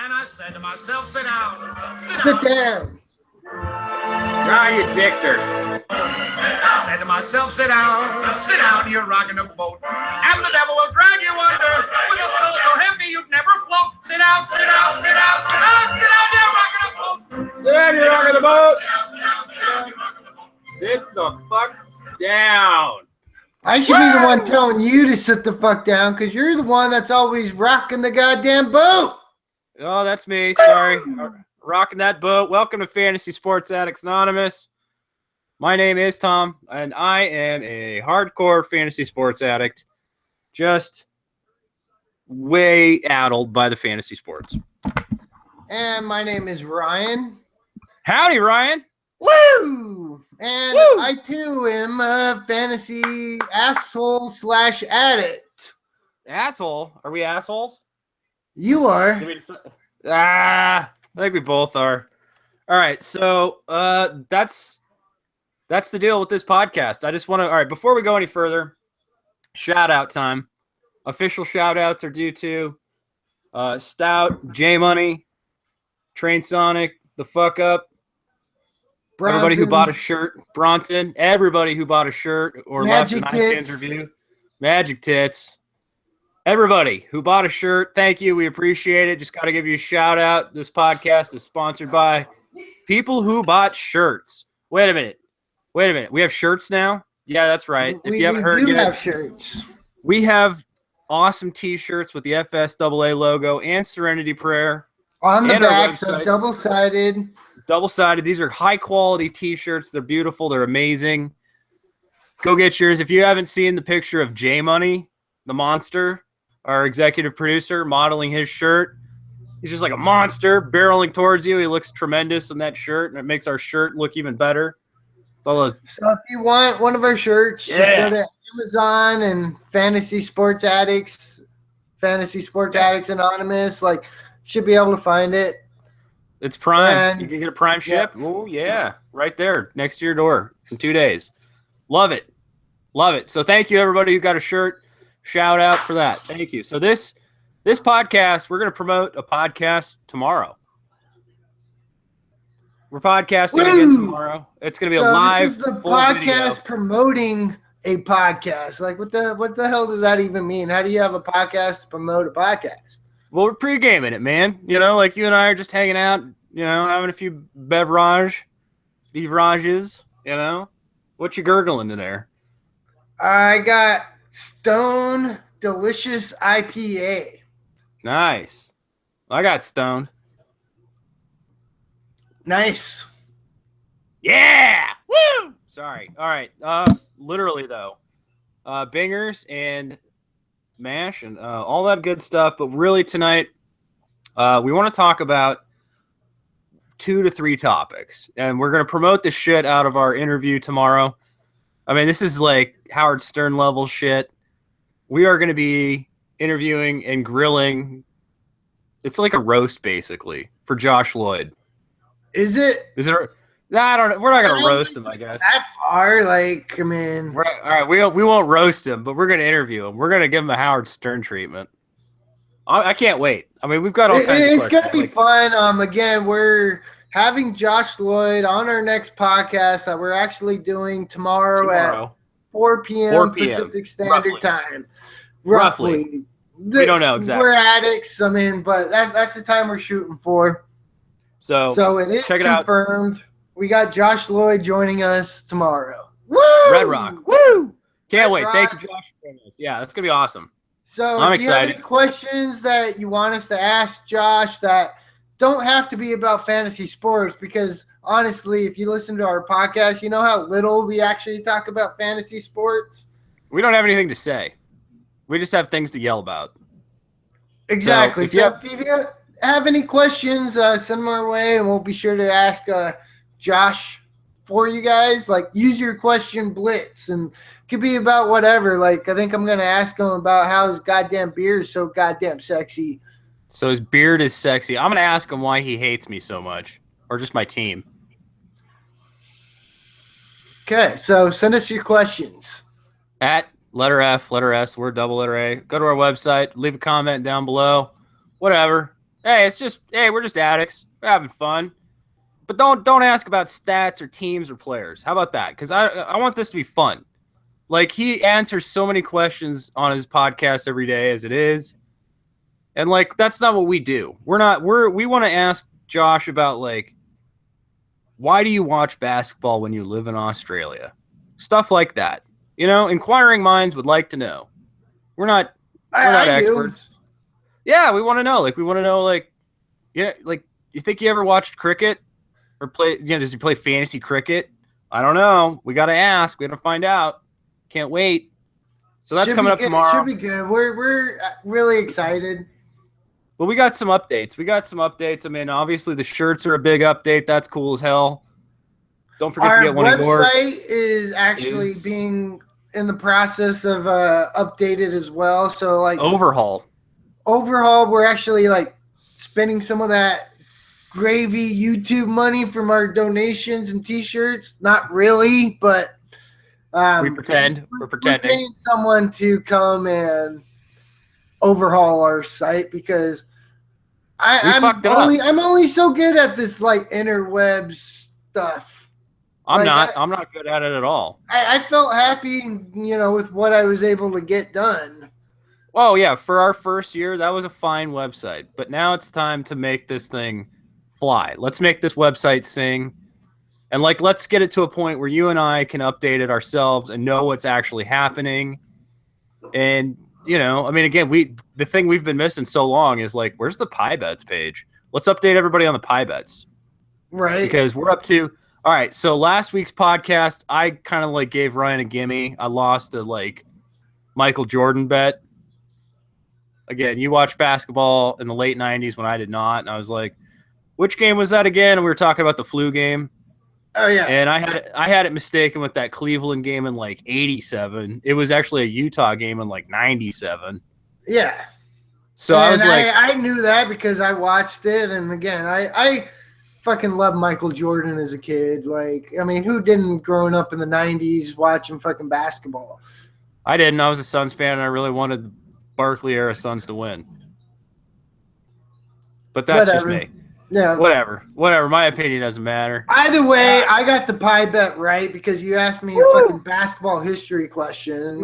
And I said to myself, sit down. Sit down. Ah, you dicked her. I said to myself, sit down, you're rocking the boat. And the devil will drag you under with a soul so heavy you'd never float. Sit down, sit down, sit down, sit down, sit down, you're rocking the boat. Sit down, you're rocking the boat. Sit down, you're rocking the boat. Sit the fuck down. I should be the one telling you to sit the fuck down because you're the one that's always rocking the goddamn boat. Oh, that's me. Sorry. Rocking that boat. Welcome to Fantasy Sports Addicts Anonymous. My name is Tom, and I am a hardcore fantasy sports addict. Just way addled by the fantasy sports. And my name is Ryan. Howdy, Ryan. Woo! And Woo! I too am a fantasy asshole / addict. Asshole? Are we assholes? You are. I think we both are. All right, so that's the deal with this podcast. I just want to, all right, before we go any further, shout out time. Official shout outs are due to Stout, J Money, Train Sonic, The Fuck Up, Bronson, everybody who bought a shirt, Bronson, everybody who bought a shirt or Magic left an iTunes Tits. review, Magic Tits, everybody who bought a shirt, thank you. We appreciate it. Just got to give you a shout out. This podcast is sponsored by people who bought shirts. Wait a minute. We have shirts now? Yeah, that's right. If you haven't heard we do yet, have shirts. we have awesome t-shirts with the FSAA logo and Serenity Prayer. On the and our back, so website. double-sided. Double-sided. These are high-quality t-shirts. They're beautiful. They're amazing. Go get yours. If you haven't seen the picture of J Money, the monster, our executive producer, modeling his shirt, he's just like a monster barreling towards you. He looks tremendous in that shirt, and it makes our shirt look even better. All those. So if you want one of our shirts, just go to Amazon and Fantasy Sports Addicts Anonymous. Like, should be able to find it. It's Prime. And, you can get a Prime ship. Oh, yeah. Right there next to your door in 2 days. Love it. Love it. So thank you, everybody who got a shirt. Shout out for that. Thank you. So this podcast, we're going to promote a podcast tomorrow. We're podcasting again tomorrow. It's going to be a live This is the full podcast video. promoting a podcast. Like, what the hell does that even mean? How do you have a podcast to promote a podcast? Well, we're pre-gaming it, man. You know, like you and I are just hanging out, you know, having a few beverages, you know. What you gurgling in there? I got Stone Delicious IPA. Nice. I got stoned. Nice. Yeah! Woo! Sorry. All right. Literally, though. Bingers and mash and all that good stuff. But really tonight, we want to talk about 2 to 3 topics. And we're going to promote the shit out of our interview tomorrow. I mean, this is like Howard Stern level shit. We are going to be interviewing and grilling. It's like a roast, basically, for Josh Lloyd. Is it? No, I don't know. We're not going to roast him, I guess. That far? Like, I mean. All right, we won't roast him, but we're going to interview him. We're going to give him a Howard Stern treatment. I can't wait. I mean, we've got all kinds of It's questions. going to be fun. Again, we're having Josh Lloyd on our next podcast that we're actually doing tomorrow. At 4 p.m. Pacific Standard Time. Roughly. We don't know exactly. We're addicts, I mean, but that's the time we're shooting for. So it is confirmed. We got Josh Lloyd joining us tomorrow. Woo! Red Rock. Woo! Can't wait. Rock. Thank you, Josh, for joining us. Yeah, that's going to be awesome. So I'm if you have excited. any questions that you want us to ask Josh that don't have to be about fantasy sports, because honestly, if you listen to our podcast, you know how little we actually talk about fantasy sports? We don't have anything to say. We just have things to yell about. Exactly. So if you have any questions, send them our way, and we'll be sure to ask Josh for you guys. Like, use your question blitz, and it could be about whatever. Like, I think I'm going to ask him about how his goddamn beard is so goddamn sexy. So his beard is sexy. I'm going to ask him why he hates me so much, or just my team. Okay, so send us your questions. At letter F, letter S, word double letter A. Go to our website, leave a comment down below. Whatever. Hey, we're just addicts. We're having fun. But don't ask about stats or teams or players. How about that? Because I want this to be fun. Like, he answers so many questions on his podcast every day as it is. And like, that's not what we do. We want to ask Josh about, like, why do you watch basketball when you live in Australia? Stuff like that. You know, inquiring minds would like to know. We're not experts. Do. Yeah, we want to know. Like, we want to know, like, yeah, like, you think you ever watched cricket or play? You know, does he play fantasy cricket? I don't know. We got to ask. We got to find out. Can't wait. So that's coming up tomorrow. Should be good. We're really excited. Well, we got some updates. I mean, obviously the shirts are a big update. That's cool as hell. Don't forget to get one of yours. Our website is actually being in the process of updated as well. So like overhaul. We're actually like spending some of that gravy YouTube money from our donations and T-shirts. Not really, but we pretend. We're pretending. We're paying someone to come and overhaul our site because I'm only so good at this like interwebs stuff. I'm not good at it at all. I felt happy, with what I was able to get done. Oh yeah, for our first year, that was a fine website. But now it's time to make this thing fly. Let's make this website sing. And like, let's get it to a point where you and I can update it ourselves and know what's actually happening. And, I mean, again, the thing we've been missing so long is like, where's the Pie Bets page? Let's update everybody on the Pie Bets. Right. Because we're up to, all right, so last week's podcast, I kind of like gave Ryan a gimme. I lost a like Michael Jordan bet. Again, you watched basketball in the late 90s when I did not. And I was like, which game was that again? And we were talking about the flu game. Oh yeah, and I had it mistaken with that Cleveland game in like '87. It was actually a Utah game in like '97. Yeah. So I was like, I knew that because I watched it, and again, I fucking loved Michael Jordan as a kid. Like, I mean, who didn't growing up in the '90s watching fucking basketball? I didn't. I was a Suns fan, and I really wanted Barkley era Suns to win. But that's just me. Yeah. Whatever. My opinion doesn't matter. Either way, I got the pie bet right because you asked me a fucking basketball history question. And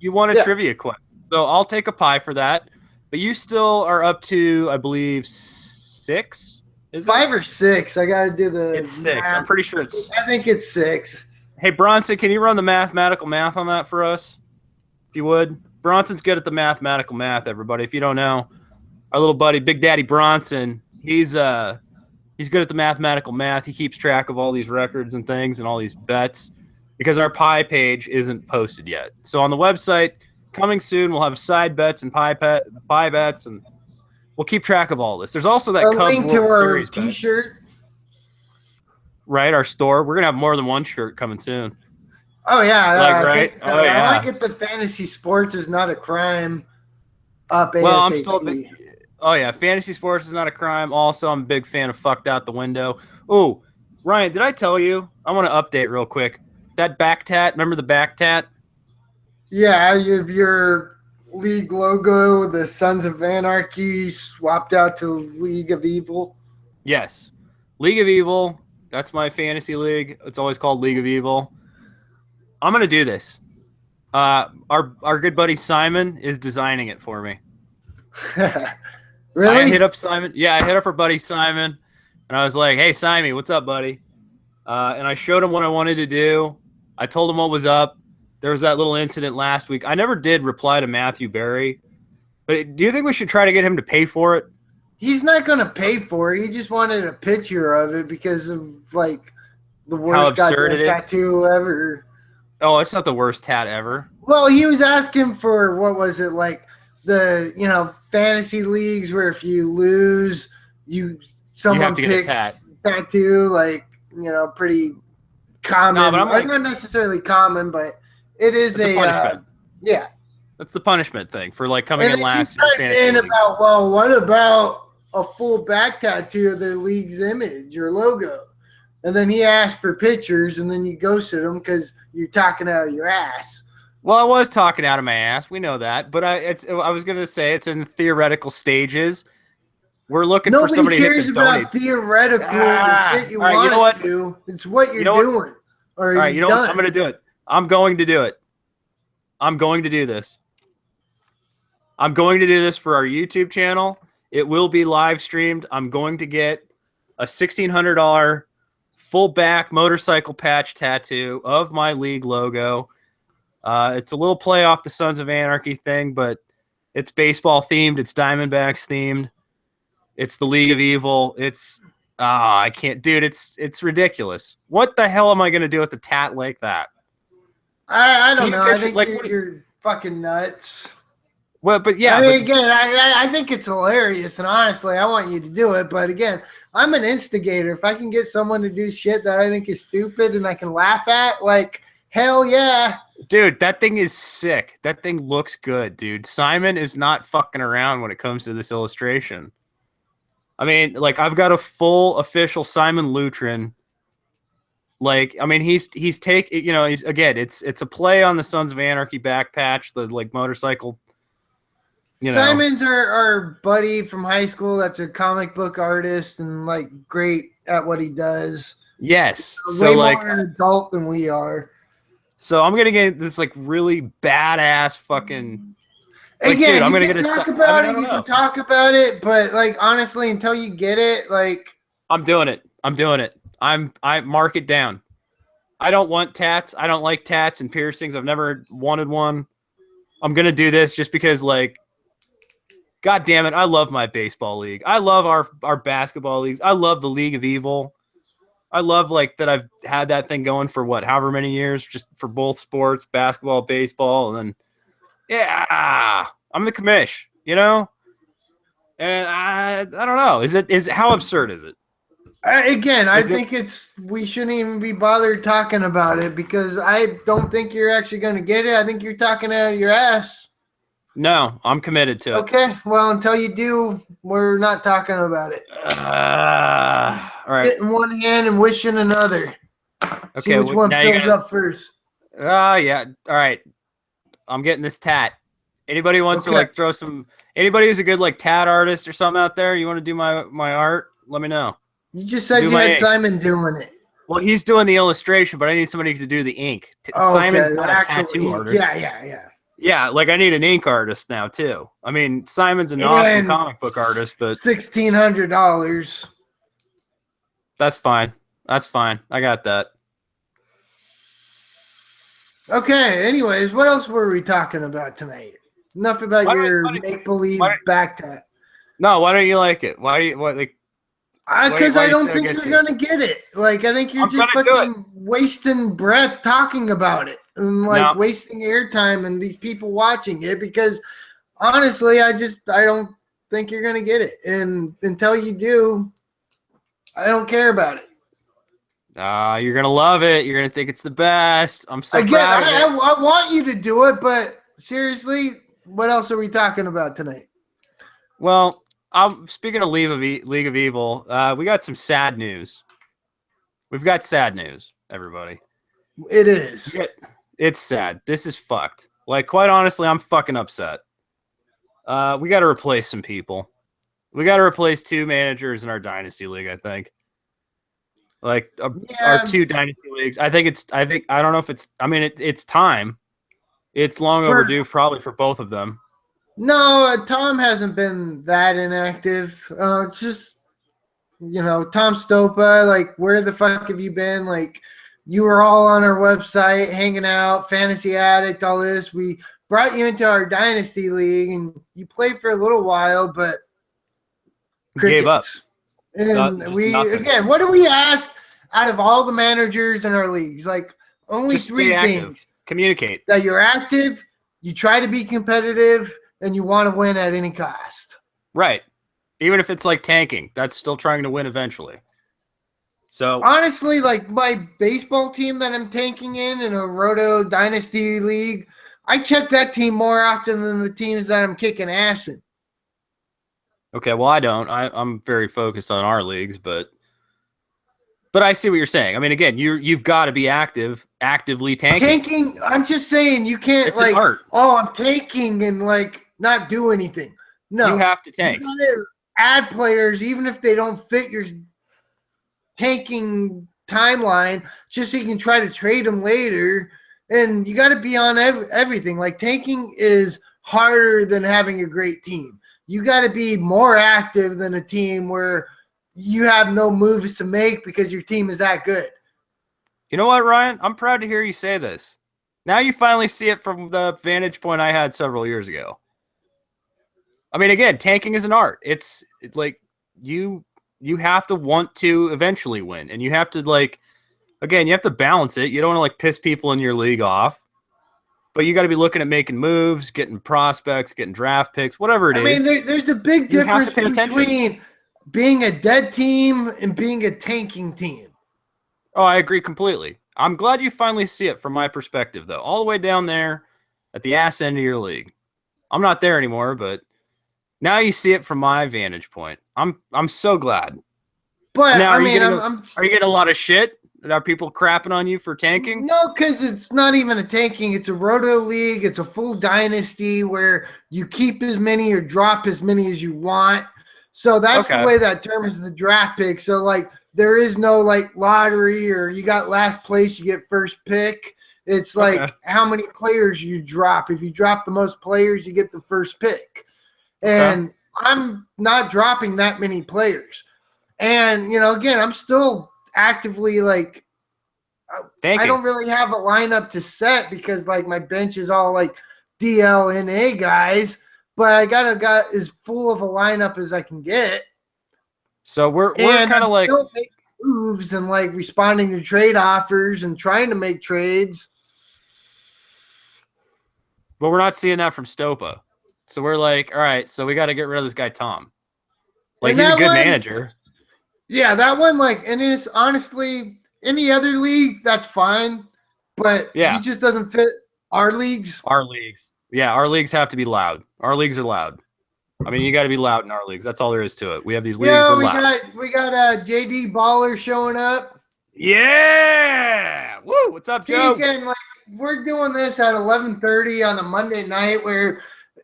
You won a trivia question. So I'll take a pie for that. But you still are up to, I believe, 6? Is it 5 or 6? I got to do the. It's 6. Math. I'm pretty sure it's. I think it's 6. Hey, Bronson, can you run the mathematical math on that for us? If you would. Bronson's good at the mathematical math, everybody. If you don't know, our little buddy, Big Daddy Bronson. He's good at the mathematical math. He keeps track of all these records and things and all these bets because our pie page isn't posted yet. So on the website, coming soon, we'll have side bets and pie bets, and we'll keep track of all this. There's also that link to our T-shirt. Right, our store. We're gonna have more than one shirt coming soon. Oh yeah, right? I like it. The fantasy sports is not a crime. Up ASAP. Well, I'm still. Oh, yeah. Fantasy sports is not a crime. Also, I'm a big fan of Fucked Out the Window. Oh, Ryan, did I tell you? I want to update real quick. That back tat, remember the back tat? Yeah, you have your league logo, the Sons of Anarchy, swapped out to League of Evil. Yes. League of Evil. That's my fantasy league. It's always called League of Evil. I'm going to do this. Our good buddy Simon is designing it for me. Really? I hit up Simon. Yeah, I hit up our buddy Simon, and I was like, "Hey, Simon, what's up, buddy?" And I showed him what I wanted to do. I told him what was up. There was that little incident last week. I never did reply to Matthew Berry, but do you think we should try to get him to pay for it? He's not going to pay for it. He just wanted a picture of it because of like the worst goddamn tattoo ever. Oh, it's not the worst tat ever. Well, he was asking for what was it like? The fantasy leagues where if you lose, someone picks tattoo, like pretty common. No, but not necessarily common, but it is a punishment. Yeah, that's the punishment thing for like coming in last. What about a full back tattoo of their league's image or logo? And then he asked for pictures, and then you ghosted him because you're talking out of your ass. Well, I was talking out of my ass. We know that, but I was going to say it's in theoretical stages. We're looking for Nobody somebody to cares hit the about donate. theoretical shit you All right, want you know what? to do. It's what you're know what? doing. Or All right, you've you know done. what? I'm going to do it. I'm going to do it. I'm going to do this. I'm going to do this for our YouTube channel. It will be live streamed. I'm going to get a $1,600 full back motorcycle patch tattoo of my league logo. It's a little play off the Sons of Anarchy thing, but it's baseball themed. It's Diamondbacks themed. It's the League of Evil. It's I can't, dude. It's ridiculous. What the hell am I going to do with a tat like that? I don't know. I picture, think like, you're fucking nuts. Well, but yeah, I mean, again, I think it's hilarious, and honestly, I want you to do it. But again, I'm an instigator. If I can get someone to do shit that I think is stupid and I can laugh at, like, hell yeah. dude, that thing is sick. That thing looks good, dude. Simon is not fucking around when it comes to this illustration. I mean, like, I've got a full official Simon Lutrin. Like, I mean, he's he's again, it's a play on the Sons of Anarchy back patch, the like motorcycle. Simon's our buddy from high school that's a comic book artist and like great at what he does. Yes. Way more an adult than we are. So I'm gonna get this like really badass fucking. Like, again, dude, I'm you gonna can get talk about it. You can talk about it, but like honestly, until you get it, like I'm doing it. I mark it down. I don't want tats. I don't like tats and piercings. I've never wanted one. I'm gonna do this just because, like, God damn it, I love my baseball league. I love our basketball leagues. I love the League of Evil. I love like that I've had that thing going for however many years, just for both sports, basketball, baseball, and then yeah, I'm the commish, and I don't know. How absurd is it? Again, I think we shouldn't even be bothered talking about it because I don't think you're actually going to get it. I think you're talking out of your ass. No, I'm committed to it. Okay, well, until you do, we're not talking about it. All right. Getting one hand and wishing another. Okay, see which one fills up first. Yeah. All right. I'm getting this tat. Anybody wants to like throw some? Anybody who's a good like tat artist or something out there? You want to do my art? Let me know. You just said you had Simon doing it. Well, he's doing the illustration, but I need somebody to do the ink. Simon's not a tattoo artist. Yeah. Yeah, like I need an ink artist now too. I mean, Simon's an awesome comic book artist, but $1,600. That's fine. I got that. Okay. Anyways, what else were we talking about tonight? Enough about your make-believe back tat. No, why don't you like it? Because I don't think you're gonna get it. Like, I think you're just fucking wasting breath talking about it and like wasting airtime and these people watching it. Because honestly, I don't think you're gonna get it. And until you do, I don't care about it. You're gonna love it. You're gonna think it's the best. I'm so proud of it. I want you to do it, but seriously, what else are we talking about tonight? Well, speaking of League of Evil, we got some sad news. We've got sad news, everybody. It is. It's sad. This is fucked. Like, quite honestly, I'm fucking upset. We got to replace some people. We got to replace 2 managers in our Dynasty League, I think. Like, our 2 Dynasty Leagues. I don't know if it's time. It's long overdue, probably, for both of them. No, Tom hasn't been that inactive. Just, Tom Stopa, like, where the fuck have you been? Like, you were all on our website, hanging out, Fantasy Addict, all this. We brought you into our Dynasty League, and you played for a little while, but gave up. And again, what do we ask out of all the managers in our leagues? Like, only just 3 things. Communicate. That you're active, you try to be competitive, and you want to win at any cost. Right. Even if it's like tanking, that's still trying to win eventually. So honestly, like my baseball team that I'm tanking in a Roto Dynasty League, I check that team more often than the teams that I'm kicking ass in. Okay, well, I don't. I'm very focused on our leagues, but I see what you're saying. I mean, again, you've got to be actively tanking. Tanking, I'm just saying you can't it's like, I'm tanking and like not do anything. No, you have to tank. You gotta add players, even if they don't fit your tanking timeline, just so you can try to trade them later. And you got to be on everything. Like, tanking is harder than having a great team. You got to be more active than a team where you have no moves to make because your team is that good. You know what, Ryan? I'm proud to hear you say this. Now you finally see it from the vantage point I had several years ago. I mean, again, tanking is an art. It's like you have to want to eventually win, and you have to, like, again, you have to balance it. You don't want to, like, piss people in your league off, but you got to be looking at making moves, getting prospects, getting draft picks, whatever it is. I mean, there's a big difference between being a dead team and being a tanking team. Oh, I agree completely. I'm glad you finally see it from my perspective, though, all the way down there at the ass end of your league. I'm not there anymore, but now you see it from my vantage point. I'm so glad. But now, I mean, are you getting a lot of shit? Are people crapping on you for tanking? No, because it's not even a tanking. It's a roto league. It's a full dynasty where you keep as many or drop as many as you want. So that's the way that determines the draft pick. So, like, there is no, like, lottery or you got last place, you get first pick. It's like how many players you drop. If you drop the most players, you get the first pick. And I'm not dropping that many players. And, you know, again, I'm still actively, like, I don't really have a lineup to set because, like, my bench is all, like, DLNA guys. But I got as full of a lineup as I can get. So we're kind of like still making moves and, like, responding to trade offers and trying to make trades. But we're not seeing that from Stopa. So we're like, all right, so we got to get rid of this guy Tom. Like, he's a good manager. Yeah, that one, like, and it's honestly any other league, that's fine. But he just doesn't fit our leagues. Our leagues. Yeah, our leagues have to be loud. Our leagues are loud. I mean, you got to be loud in our leagues. That's all there is to it. We have these leagues. Yeah, loud. we got JD Baller showing up. Yeah. Woo! What's up, Joe? Again, like, we're doing this at 11:30 on a Monday night where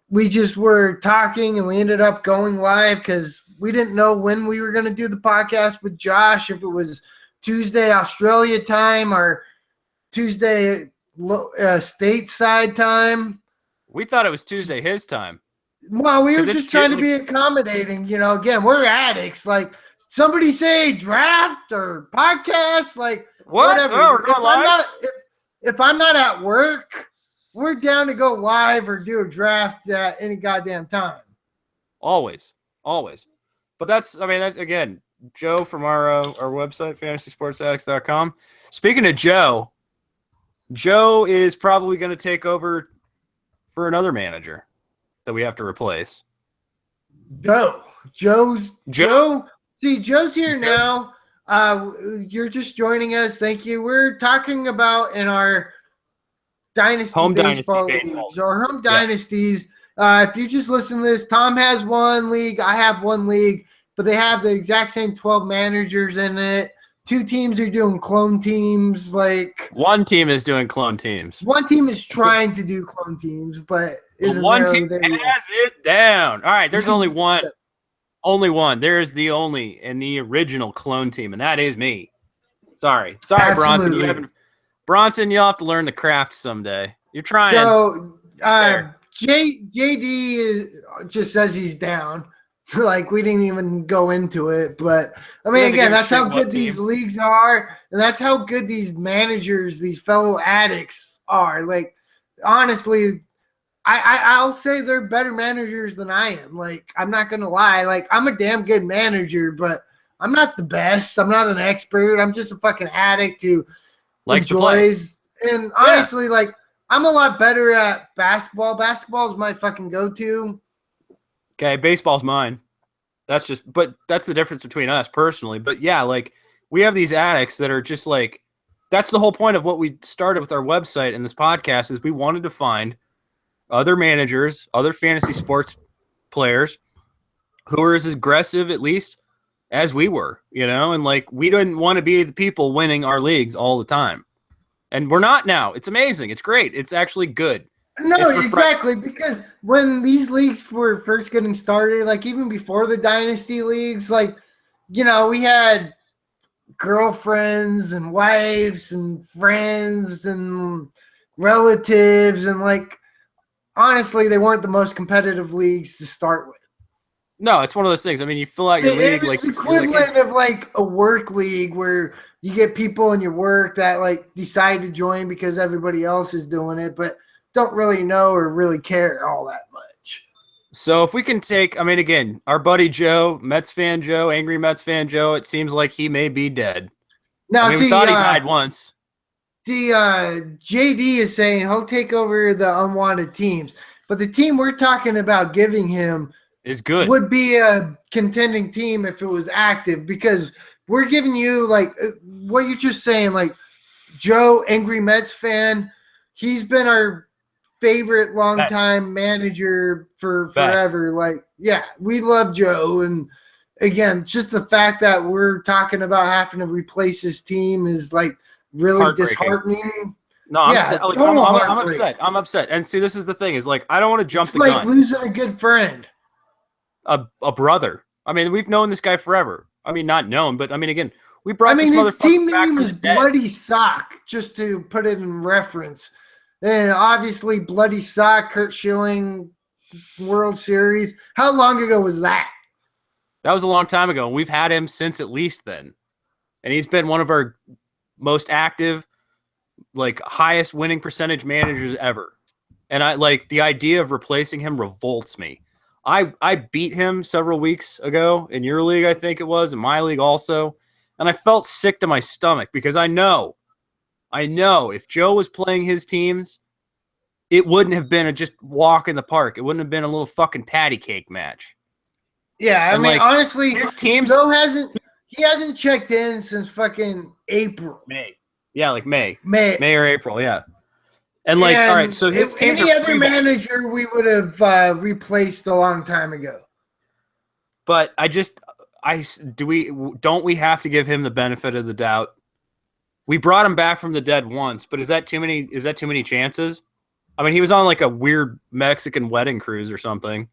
we just were talking and we ended up going live because we didn't know when we were going to do the podcast with Josh, if it was Tuesday Australia time or Tuesday stateside time. We thought it was Tuesday his time. Well, we were just trying to be accommodating. You know, again, we're addicts. Like, somebody say draft or podcast, like, whatever. Oh, if I'm not at work, we're down to go live or do a draft at any goddamn time. Always. But that's again, Joe from our website, fantasysportsaddicts.com. Speaking of Joe is probably going to take over for another manager that we have to replace. Joe. See, Joe's here now. You're just joining us. Thank you. We're talking about in our baseball leagues or home dynasties. If you just listen to this, Tom has one league, I have one league, but they have the exact same 12 managers in it. Two teams are doing clone teams. Like, one team is doing clone teams. One team is trying to do clone teams, but isn't one team has it down. All right, there's only one. Only one. There is the only and the original clone team, and that is me. Sorry, Absolutely. Bronson. You'll have to learn the craft someday. You're trying. So JD just says he's down. Like, we didn't even go into it, but I mean, again, that's how good these leagues are, and that's how good these managers, these fellow addicts are. Like, honestly, I'll say they're better managers than I am. Like, I'm not gonna lie. Like, I'm a damn good manager, but I'm not the best. I'm not an expert. I'm just a fucking addict who enjoys. And honestly, like, I'm a lot better at basketball. Basketball is my fucking go-to. Okay, baseball's mine. That's the difference between us personally. But yeah, like, we have these addicts that are just like, that's the whole point of what we started with our website and this podcast is we wanted to find other managers, other fantasy sports players who are as aggressive, at least, as we were, you know? And, like, we didn't want to be the people winning our leagues all the time. And we're not now. It's amazing. It's great. It's actually good. No, exactly, because when these leagues were first getting started, like even before the dynasty leagues, like, we had girlfriends and wives and friends and relatives, and like honestly, they weren't the most competitive leagues to start with. No, it's one of those things. I mean, you fill out your league It's like the equivalent of like a work league where you get people in your work that like decide to join because everybody else is doing it, but don't really know or really care all that much. So if we can take, I mean, again, our buddy Joe, Mets fan Joe, angry Mets fan Joe, it seems like he may be dead. Now, I mean, we see, thought he died once. The JD is saying he'll take over the unwanted teams, but the team we're talking about giving him Is good. would be a contending team if it was active, because we're giving you like what you're just saying, like Joe, angry Mets fan. He's been our favorite longtime manager for forever. Like, yeah, we love Joe. And again, just the fact that we're talking about having to replace his team is like really disheartening. No, I'm upset. I'm upset. And see, this is the thing is like, I don't want to jump the gun. It's like losing a good friend. A brother. I mean, we've known this guy forever. I mean, not known, but I mean, again, we brought this his team back name was Bloody Sock, just to put it in reference. And obviously, Bloody Sock, Kurt Schilling, World Series. How long ago was that? That was a long time ago. We've had him since at least then. And he's been one of our most active, like highest winning percentage managers ever. And I like the idea of replacing him revolts me. I beat him several weeks ago in your league, I think it was, in my league also. And I felt sick to my stomach because I know if Joe was playing his teams, it wouldn't have been a just walk in the park. It wouldn't have been a little fucking patty cake match. Yeah, I mean, honestly, his teams Joe hasn't checked in since fucking April. May. Yeah, like May or April, yeah. And like, all right, so his teams any other manager we would have replaced a long time ago. But don't we have to give him the benefit of the doubt? We brought him back from the dead once, but is that too many chances? I mean, he was on like a weird Mexican wedding cruise or something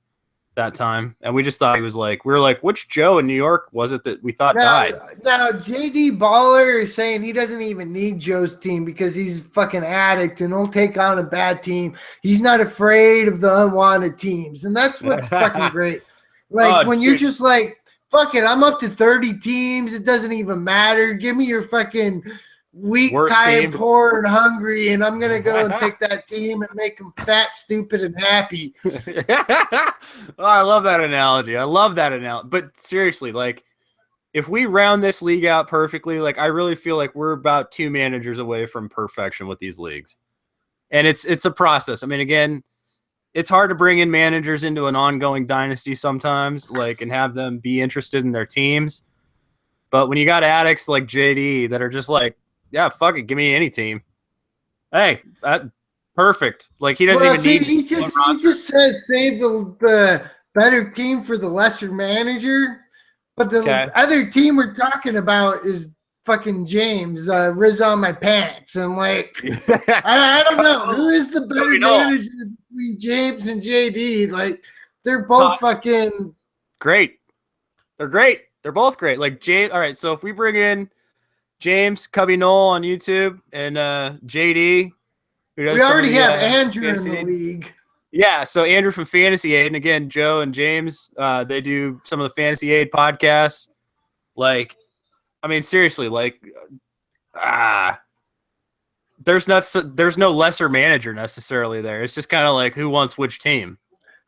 that time, and we just thought he was like, we were like, which Joe in New York was it that we thought died? Now, JD Baller is saying he doesn't even need Joe's team because he's a fucking addict and he'll take on a bad team. He's not afraid of the unwanted teams, and that's what's fucking great. Like, when you're just like, fuck it, I'm up to 30 teams. It doesn't even matter. Give me your fucking weak, tired, poor, and hungry, and I'm going to go and take that team and make them fat, stupid, and happy. Oh, I love that analogy. But seriously, like, if we round this league out perfectly, like, I really feel like we're about 2 managers away from perfection with these leagues. And it's a process. I mean, again, it's hard to bring in managers into an ongoing dynasty sometimes, like, and have them be interested in their teams. But when you got addicts like JD that are just like, yeah, fuck it, give me any team. Hey, perfect. Like, he doesn't even need. He just says save the better team for the lesser manager, but the other team we're talking about is fucking James, Riz on my pants, and like, I don't know who is the better manager between James and JD. Like, they're both fucking great. They're great. They're both great. Like, James. All right, so if we bring in James Cubby Knoll on YouTube and JD, who does we already have Andrew in the league. Yeah, so Andrew from Fantasy Aid, and again, Joe and James, they do some of the Fantasy Aid podcasts. Like, I mean, seriously, like, there's no lesser manager necessarily there. It's just kind of like who wants which team.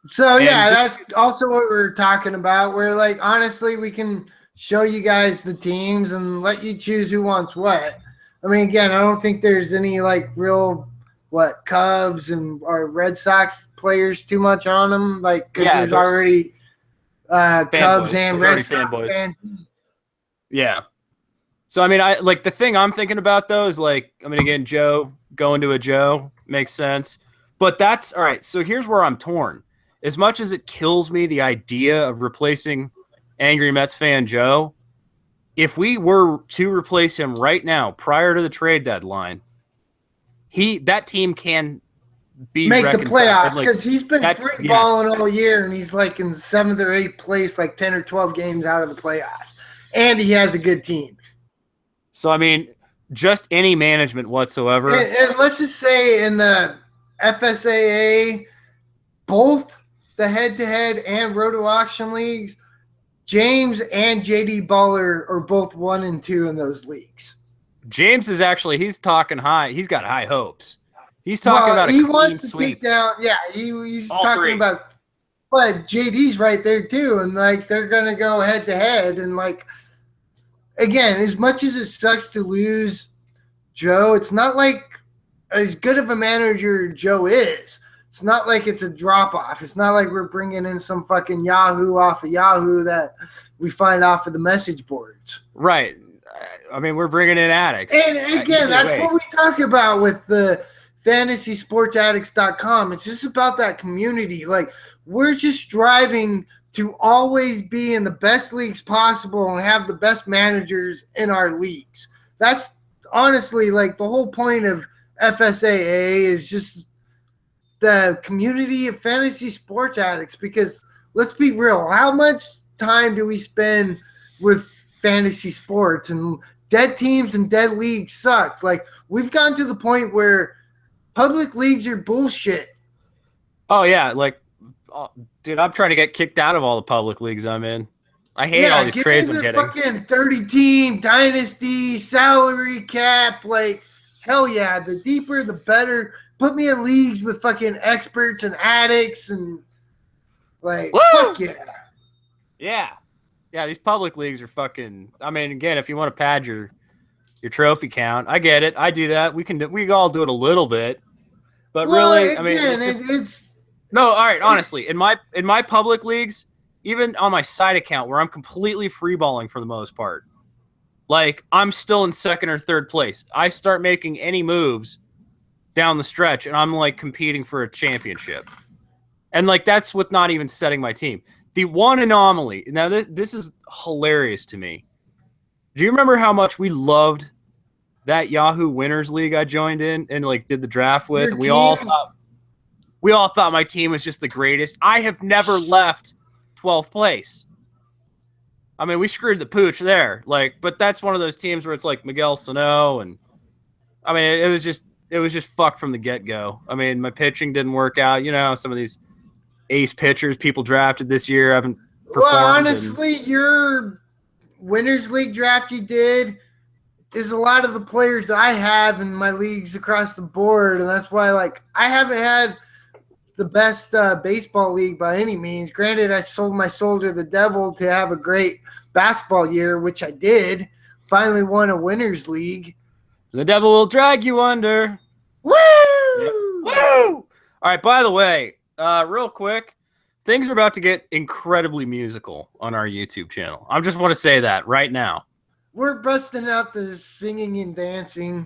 So yeah, that's also what we're talking about. Where like, honestly, we can show you guys the teams and let you choose who wants what. I mean, again, I don't think there's any like real Cubs or Red Sox players too much on them. Like, because there's already Cubs and Red Sox fans. Yeah. So I mean, the thing I'm thinking about though is like, I mean, again, Joe going to a Joe makes sense, but that's all right. So here's where I'm torn. As much as it kills me the idea of replacing angry Mets fan Joe, if we were to replace him right now prior to the trade deadline, that team can be make the reconciled. playoffs Like, because he's been free balling all year, and he's like in 7th or 8th place, like 10 or 12 games out of the playoffs, and he has a good team. So I mean, just any management whatsoever. And let's just say in the FSAA, both the head-to-head and roto auction leagues, James and JD Baller are both 1 and 2 in those leagues. James is actually, he's talking high. He's got high hopes. He's talking about a clean sweep. Down, yeah, he's All talking three. about, but JD's right there too, and like they're gonna go head to head, and like again, as much as it sucks to lose Joe, it's not like as good of a manager Joe is. It's not like it's a drop off. It's not like we're bringing in some fucking Yahoo off of Yahoo that we find off of the message boards. Right. I mean, we're bringing in addicts. And again, that's what we talk about with the fantasysportsaddicts.com. It's just about that community. Like, we're just striving to always be in the best leagues possible and have the best managers in our leagues. That's honestly like the whole point of FSAA is just the community of fantasy sports addicts, because let's be real, how much time do we spend with fantasy sports? And dead teams and dead leagues sucks. Like, we've gotten to the point where public leagues are bullshit. Oh yeah, like, dude, I'm trying to get kicked out of all the public leagues I'm in. I hate all these trades I'm getting. Fucking 30-team dynasty salary cap, like, hell yeah, the deeper the better. Put me in leagues with fucking experts and addicts and like, woo! Fuck yeah. Yeah. Yeah, these public leagues are fucking, I mean, again, if you want to pad your trophy count, I get it. I do that. We all do it a little bit. But really, again, I mean, it's no, all right, honestly, in my public leagues, even on my side account where I'm completely freeballing for the most part, like, I'm still in 2nd or 3rd place. I start making any moves down the stretch, and I'm like competing for a championship. And like, that's with not even setting my team. The one anomaly, now this is hilarious to me. Do you remember how much we loved that Yahoo Winners League I joined in and like did the draft with? And we all thought my team was just the greatest. I have never left 12th place. I mean, we screwed the pooch there. Like, but that's one of those teams where it's like Miguel Sano, and I mean, it was just fucked from the get-go. I mean, my pitching didn't work out. You know, some of these ace pitchers people drafted this year haven't performed. Well, honestly, your Winners League draft you did is a lot of the players I have in my leagues across the board, and that's why, like, I haven't had the best baseball league by any means. Granted, I sold my soul to the devil to have a great basketball year, which I did. Finally won a Winners League. The devil will drag you under. Woo! Yep. Woo! All right, by the way, real quick, things are about to get incredibly musical on our YouTube channel. I just want to say that right now. We're busting out the singing and dancing.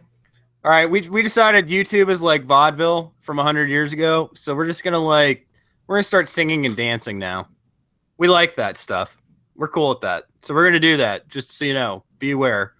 All right, we decided YouTube is like vaudeville from 100 years ago, so we're just gonna we're gonna start singing and dancing now. We like that stuff. We're cool with that, so we're gonna do that. Just so you know, be aware.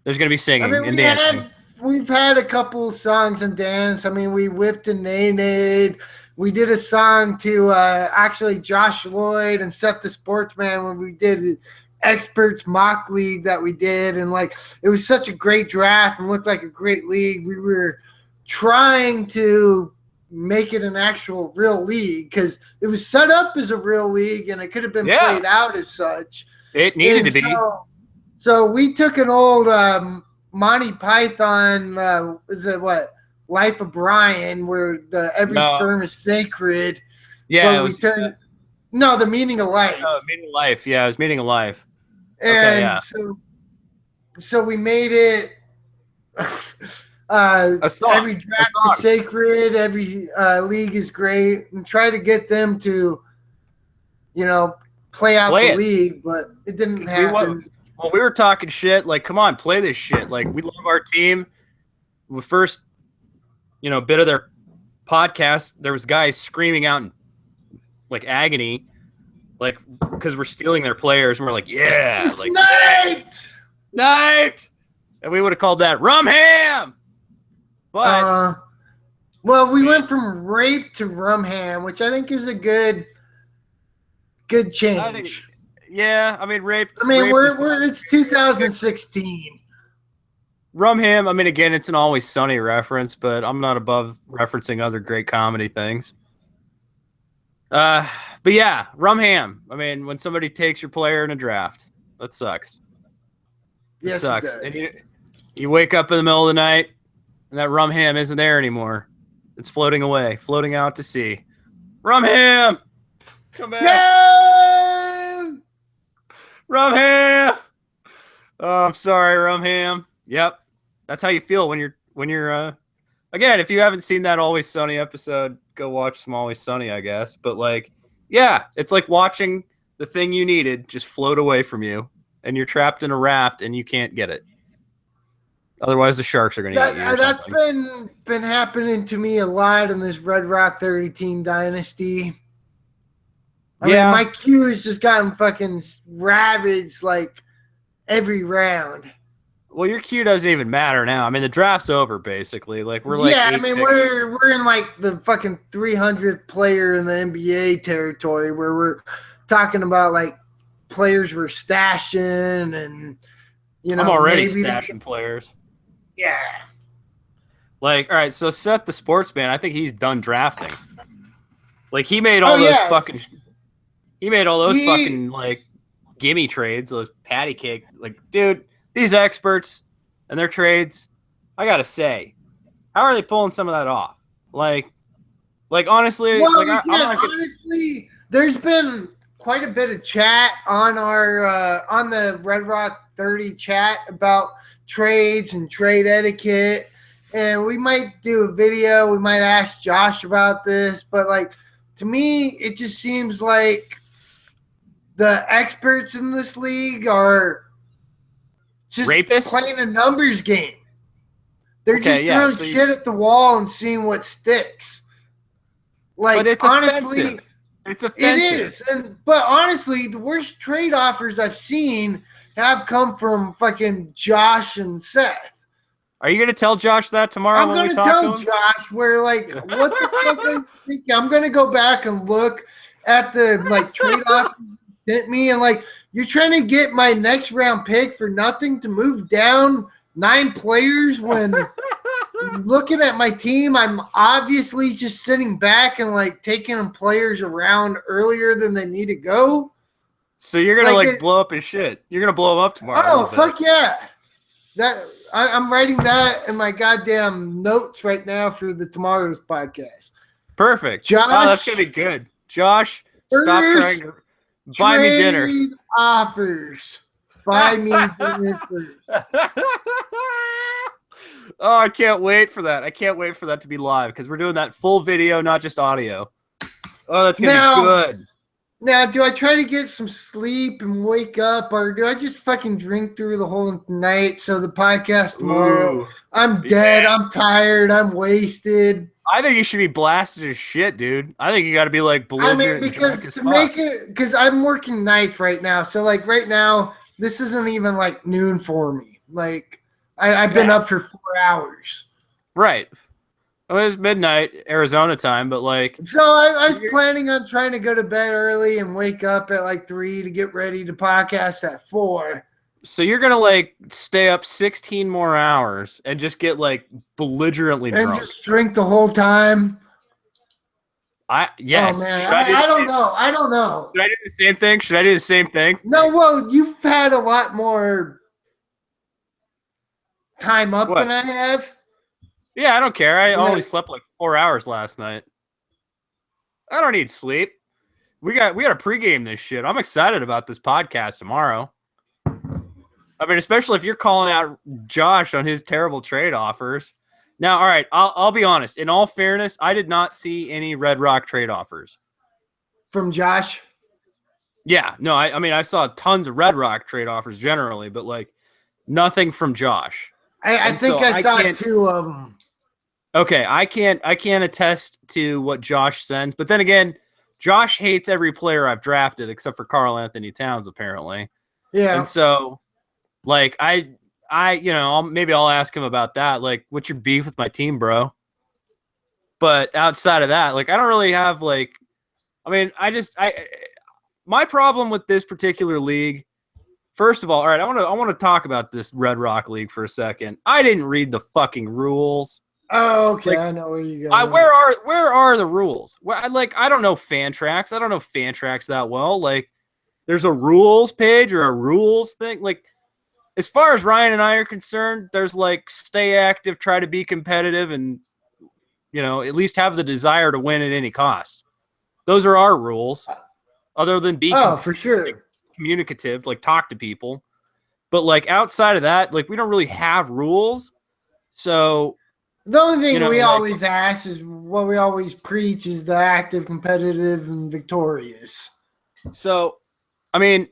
There's gonna be singing and dancing. We've had a couple songs and dance. I mean, we whipped a nay-nay. We did a song to actually Josh Lloyd and Seth the Sportsman when we did Experts Mock League that we did. And, like, it was such a great draft and looked like a great league. We were trying to make it an actual real league because it was set up as a real league and it could have been played out as such. It needed to be. So we took an old Monty Python, is it what? Life of Brian, where every sperm is sacred. Yeah, the meaning of life. Oh, meaning of life. Yeah, it was meaning of life. And so we made it. Every draft is sacred. Every league is great, and try to get them to, play out the league, but it didn't happen. We were talking shit. Like, come on, play this shit. Like, we love our team. The first, bit of their podcast, there was guys screaming out in, like, agony, like, because we're stealing their players, and we're like, yeah, like, sniped, and we would have called that rum ham. But Well, we went from rape to rumham, which I think is a good change. I think, yeah, I mean, rape. I mean, rape it's 2016. Rumham, I mean, again, it's an Always Sunny reference, but I'm not above referencing other great comedy things. But yeah, Rumham. I mean, when somebody takes your player in a draft, that sucks. It sucks. It does. And you wake up in the middle of the night, and that Rumham isn't there anymore. It's floating away, floating out to sea. Rumham! Come back. No! Rumham! Oh, I'm sorry, Rumham. Yep. That's how you feel when you're again, if you haven't seen that Always Sunny episode, go watch some Always Sunny, I guess. But like, yeah, it's like watching the thing you needed just float away from you, and you're trapped in a raft and you can't get it. Otherwise, the sharks are going to get you. That's been happening to me a lot in this Red Rock 30 team dynasty. I mean, my queue has just gotten fucking ravaged like every round. Well, your queue doesn't even matter now. I mean, the draft's over basically. Like we're like, yeah, I mean, we're in like the fucking 300th player in the NBA territory where we're talking about like players we're stashing and you know. I'm already stashing players. Yeah. Like, all right, so Seth the Sportsman, I think he's done drafting. Like he made all those fucking like gimme trades, those patty cake. Like, dude, these experts and their trades, I gotta say, how are they pulling some of that off? Like honestly, honestly, there's been quite a bit of chat on our on the Red Rock 30 chat about trades and trade etiquette, and we might do a video. We might ask Josh about this, but like to me, it just seems like the experts in this league are just rapists? Playing a numbers game. They're just throwing shit at the wall and seeing what sticks. Like, but it's honestly, offensive. It's offensive. It is. But honestly, the worst trade offers I've seen have come from fucking Josh and Seth. Are you going to tell Josh that tomorrow when we talk to him? I'm going to tell Josh where, like, what the fuck I'm going to go back and look at the, like, trade offers sent me, and like, you're trying to get my next round pick for nothing to move down 9 players when looking at my team, I'm obviously just sitting back and like taking players around earlier than they need to go. So you're gonna like blow up his shit. You're gonna blow him up tomorrow. Oh fuck yeah! That I'm writing that in my goddamn notes right now for the tomorrow's podcast. Perfect. Josh, oh, that's gonna be good. Josh, stop trying to buy me dinner. Offers. Buy me dinner first. Oh, I can't wait for that. I can't wait for that to be live because we're doing that full video, not just audio. Oh, that's going to be good. Now, do I try to get some sleep and wake up, or do I just fucking drink through the whole night so the podcast tomorrow? Ooh, I'm dead. Yeah. I'm tired. I'm wasted. I think you should be blasted as shit, dude. I think you got to be like belligerent. I mean, because to make it, because I'm working nights right now. So, like, right now, this isn't even like noon for me. Like, I've been up for 4 hours. Right. Well, it was midnight Arizona time, but like. So I was planning on trying to go to bed early and wake up at like 3 to get ready to podcast at 4. So you're gonna like stay up 16 more hours and just get like belligerently drunk and just drink the whole time. Yes. Oh man, I don't know. I don't know. Should I do the same thing? Should I do the same thing? No. Well, you've had a lot more time up than I have. Yeah, I don't care. I only slept like 4 hours last night. I don't need sleep. We got a pregame this shit. I'm excited about this podcast tomorrow. I mean, especially if you're calling out Josh on his terrible trade offers. Now, all right, I'll be honest. In all fairness, I did not see any Red Rock trade offers from Josh. Yeah, no, I mean I saw tons of Red Rock trade offers generally, but like nothing from Josh. I think I saw 2 of them. Okay, I can't attest to what Josh sends, but then again, Josh hates every player I've drafted except for Karl Anthony Towns, apparently. Yeah. And so, like, maybe I'll ask him about that. Like, what's your beef with my team, bro? But outside of that, like, I don't really have like, I mean, my problem with this particular league, first of all right, I want to talk about this Red Rock League for a second. I didn't read the fucking rules. Oh, okay. Like, I know where you go. Where are the rules? I don't know Fantrax. I don't know Fantrax that well. Like, there's a rules page or a rules thing. Like, as far as Ryan and I are concerned, there's like stay active, try to be competitive, and at least have the desire to win at any cost. Those are our rules. Other than be for sure communicative, like talk to people. But like outside of that, like we don't really have rules. So the only thing we always ask is what we always preach is the active, competitive, and victorious. So, I mean,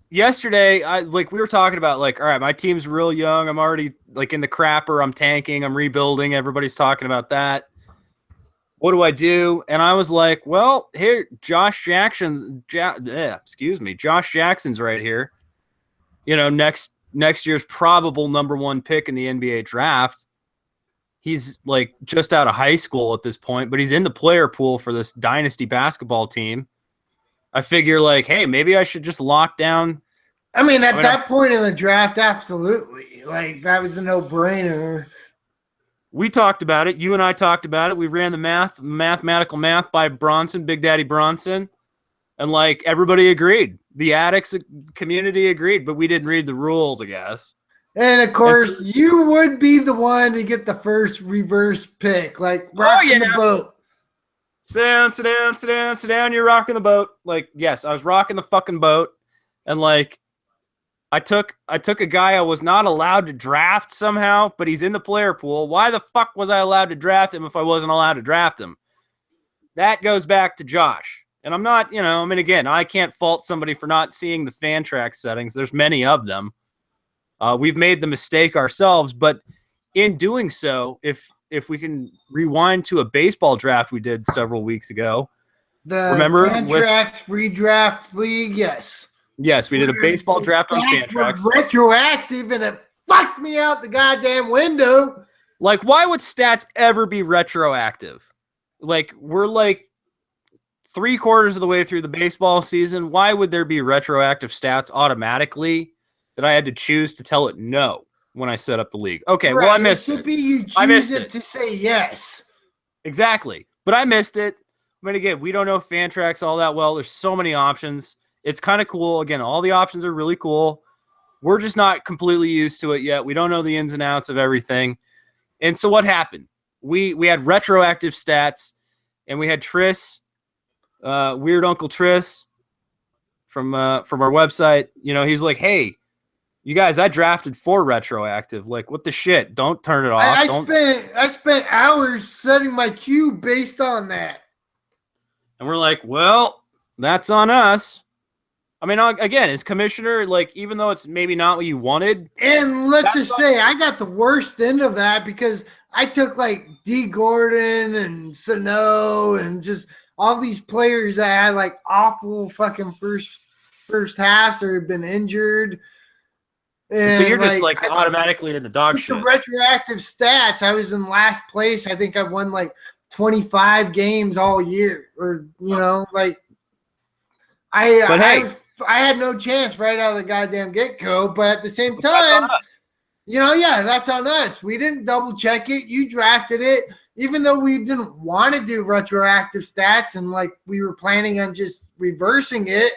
yesterday, we were talking about all right, my team's real young. I'm already like in the crapper. I'm tanking. I'm rebuilding. Everybody's talking about that. What do I do? And I was like, well, here, Josh Jackson's right here. Next year's probable number 1 pick in the NBA draft. He's like just out of high school at this point, but he's in the player pool for this dynasty basketball team. I figure like, hey, maybe I should just lock down. I mean, at that point in the draft, absolutely. Like, that was a no-brainer. We talked about it. You and I talked about it. We ran the mathematical math by Bronson, Big Daddy Bronson, and like everybody agreed. The Addicts community agreed, but we didn't read the rules, I guess. And of course, you would be the one to get the first reverse pick, like rocking the boat. Sit down. You're rocking the boat. Like, yes, I was rocking the fucking boat, and like, I took a guy I was not allowed to draft somehow, but he's in the player pool. Why the fuck was I allowed to draft him if I wasn't allowed to draft him? That goes back to Josh. And I'm not, again, I can't fault somebody for not seeing the Fantrax settings. There's many of them. We've made the mistake ourselves, but in doing so, if we can rewind to a baseball draft we did several weeks ago. Remember Fantrax redraft league, yes. Yes, we did a baseball draft on Fantrax. Retroactive, and it fucked me out the goddamn window. Like, why would stats ever be retroactive? Like, we're like 3/4 of the way through the baseball season. Why would there be retroactive stats automatically that I had to choose to tell it no when I set up the league? Okay, right. Well, I missed it. You choose it to say yes. Exactly. But I missed it. I mean, again, we don't know Fantrax all that well. There's so many options. It's kind of cool. Again, all the options are really cool. We're just not completely used to it yet. We don't know the ins and outs of everything. And so what happened? We had retroactive stats, and we had Tris, Weird Uncle Tris from our website. He's like, hey, you guys, I drafted 4 retroactive. Like, what the shit? Don't turn it off. I spent hours setting my queue based on that. And we're like, well, that's on us. I mean, again, as commissioner, like, even though it's maybe not what you wanted. And let's just say I got the worst end of that because I took like D. Gordon and Sano and just all these players that had like awful fucking first halves or had been injured. And so you're just like automatically in the dog shit. The retroactive stats, I was in last place. I think I won like 25 games all year, or I had no chance right out of the goddamn get-go, but at the same time, that's on us. We didn't double check it. You drafted it, even though we didn't want to do retroactive stats and like we were planning on just reversing it.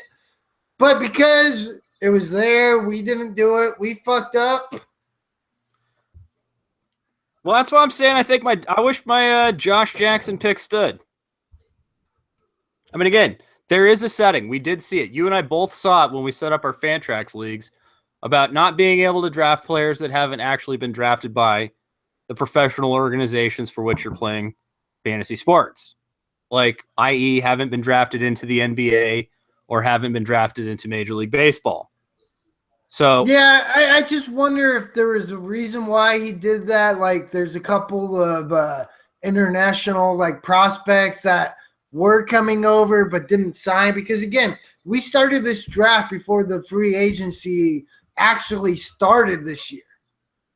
But because it was there, we didn't do it. We fucked up. Well, that's what I'm saying. I wish my Josh Jackson pick stood. I mean, again, there is a setting. We did see it. You and I both saw it when we set up our Fantrax leagues about not being able to draft players that haven't actually been drafted by the professional organizations for which you're playing fantasy sports. Like, i.e., haven't been drafted into the NBA or haven't been drafted into Major League Baseball. So yeah, I just wonder if there was a reason why he did that. Like, there's a couple of international like prospects that were coming over but didn't sign because, again, we started this draft before the free agency actually started this year.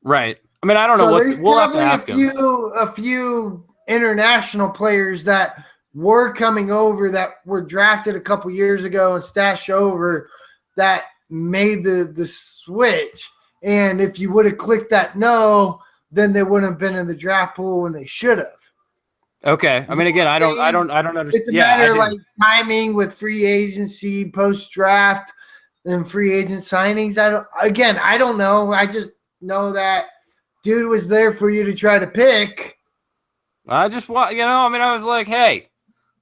Right. I mean, I don't know what we'll have to ask him. A few international players that were coming over that were drafted a couple years ago and stashed over that made the switch. And if you would have clicked that no, then they wouldn't have been in the draft pool when they should have. Okay. I mean, again, I don't understand. It's a matter of like timing with free agency, post draft, and free agent signings. I don't know. I just know that dude was there for you to try to pick. I just want, I was like, hey,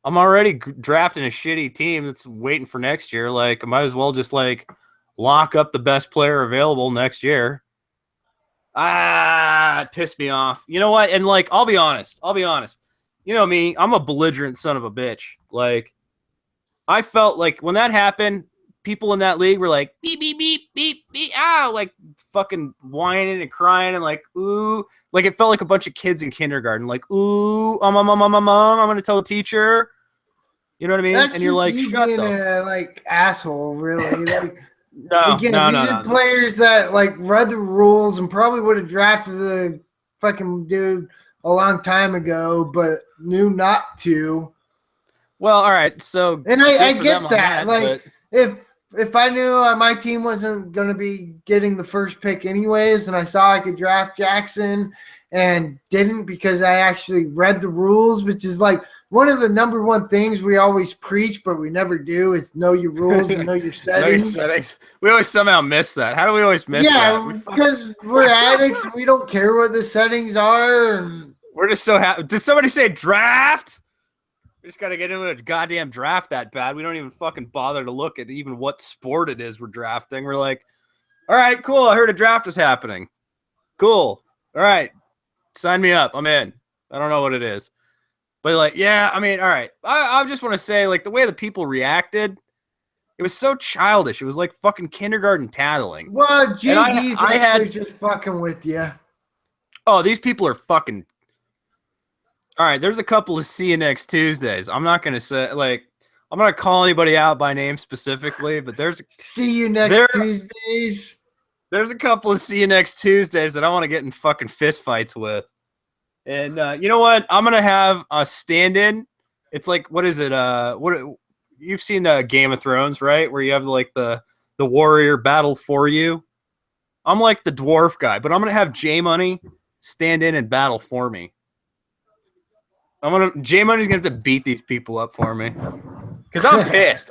I'm already drafting a shitty team that's waiting for next year. Like, I might as well just like lock up the best player available next year. It pissed me off. You know what? And like, I'll be honest. You know me, I'm a belligerent son of a bitch. Like, I felt like when that happened, people in that league were like, beep, beep, beep, beep, beep, ow, like fucking whining and crying and like, ooh. Like, it felt like a bunch of kids in kindergarten. Like, ooh, I'm going to tell the teacher. You know what I mean? That's and you're like, shut being up. Like, asshole, really. Like, No. these are players that like read the rules and probably would have drafted the fucking dude a long time ago, but knew not to. Well, all right. So, and I get that. Like, if I knew my team wasn't going to be getting the first pick anyways, and I saw I could draft Jackson and didn't because I actually read the rules, which is like one of the number one things we always preach, but we never do, is know your rules and know your settings. We always somehow miss that. How do we always miss that? Yeah, because we're addicts. And we don't care what the settings are. And we're just so happy. Did somebody say draft? We just got to get into a goddamn draft that bad. We don't even fucking bother to look at even what sport it is we're drafting. We're like, all right, cool. I heard a draft was happening. Cool. All right. Sign me up. I'm in. I don't know what it is. But like, yeah, I mean, all right. I just want to say, like, the way the people reacted, it was so childish. It was like fucking kindergarten tattling. Well, JD's just fucking with you. Oh, these people are fucking. All right, there's a couple of see you next Tuesdays. I'm not gonna say like I'm not gonna call anybody out by name specifically, but there's see you next Tuesdays. There's a couple of see you next Tuesdays that I want to get in fucking fist fights with. And you know what? I'm gonna have a stand-in. It's like, what is it? What you've seen Game of Thrones, right? Where you have like the warrior battle for you. I'm like the dwarf guy, but I'm gonna have J Money stand in and battle for me. J Money's gonna have to beat these people up for me because I'm pissed.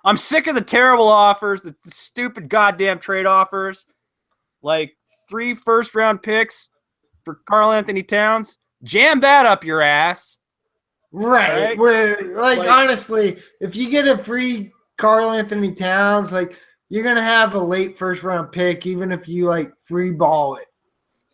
I'm sick of the terrible offers, the stupid goddamn trade offers, like 3 first-round picks for Karl Anthony Towns. Jam that up your ass. Right. Where, like, honestly, if you get a free Karl Anthony Towns, like, you're going to have a late first-round pick, even if you, like, free ball it.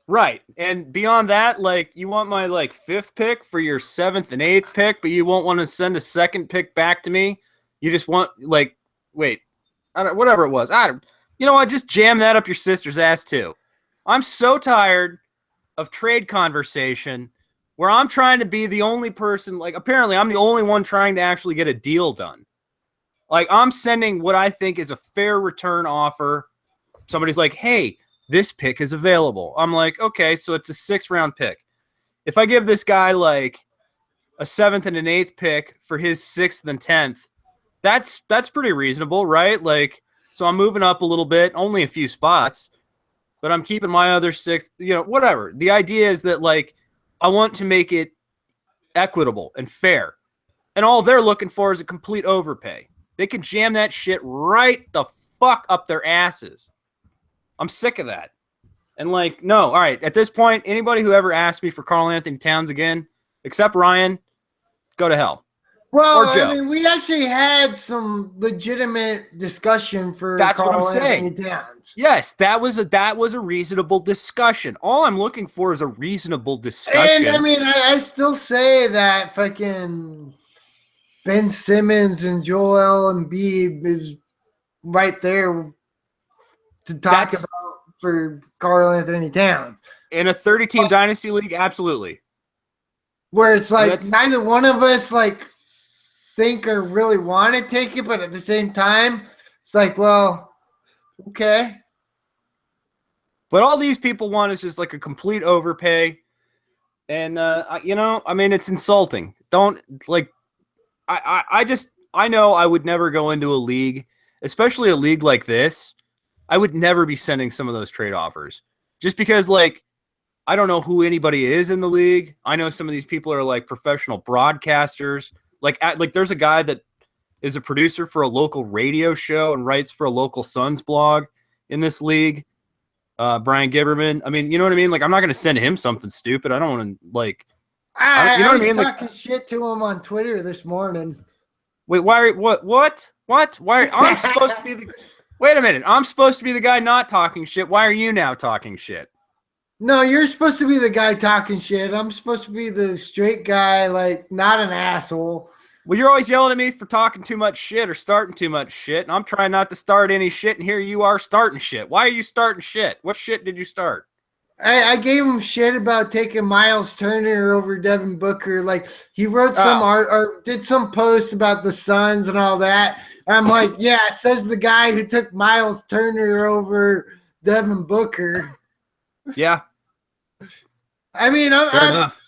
Right. And beyond that, like, you want my, like, 5th pick for your 7th and 8th pick, but you won't want to send a 2nd pick back to me. You just want, like, whatever it was. You know what? Just jam that up your sister's ass, too. I'm so tired of trade conversation where I'm trying to be the only person, like, apparently I'm the only one trying to actually get a deal done. Like, I'm sending what I think is a fair return offer. Somebody's like, hey, this pick is available. I'm like, okay, so it's a 6th-round pick. If I give this guy, like, a 7th and an 8th pick for his 6th and 10th, that's pretty reasonable, right? Like, so I'm moving up a little bit, only a few spots, but I'm keeping my other 6th, whatever. The idea is that, like, I want to make it equitable and fair. And all they're looking for is a complete overpay. They can jam that shit right the fuck up their asses. I'm sick of that. And, like, no, all right, at this point, anybody who ever asks me for Karl Anthony Towns again, except Ryan, go to hell. Well, I mean, we actually had some legitimate discussion for Karl Anthony Towns. Yes, that was a reasonable discussion. All I'm looking for is a reasonable discussion. And I mean, I still say that fucking Ben Simmons and Joel Embiid is right there to talk about for Karl Anthony Towns. In a 30-team dynasty league, absolutely. Where it's like neither one of us like think or really want to take it, but at the same time, it's like, well, okay. But all these people want is just like a complete overpay. And I mean, it's insulting. Don't like. I know I would never go into a league, especially a league like this. I would never be sending some of those trade offers just because, like, I don't know who anybody is in the league. I know some of these people are like professional broadcasters. Like there's a guy that is a producer for a local radio show and writes for a local Suns blog in this league. Brian Gibberman. I mean, you know what I mean? Like, I'm not going to send him something stupid. I don't want to, like, I you know was what I mean? talking shit to him on Twitter this morning. Wait, why? What? Why? I'm supposed to be the. Wait a minute. I'm supposed to be the guy not talking shit. Why are you now talking shit? No, you're supposed to be the guy talking shit. I'm supposed to be the straight guy, like, not an asshole. Well, you're always yelling at me for talking too much shit or starting too much shit, and I'm trying not to start any shit, and here you are starting shit. Why are you starting shit? What shit did you start? I gave him shit about taking Miles Turner over Devin Booker. Like, he wrote some art or did some post about the Suns and all that. I'm like, yeah, says the guy who took Miles Turner over Devin Booker. Yeah. I mean, Fair enough.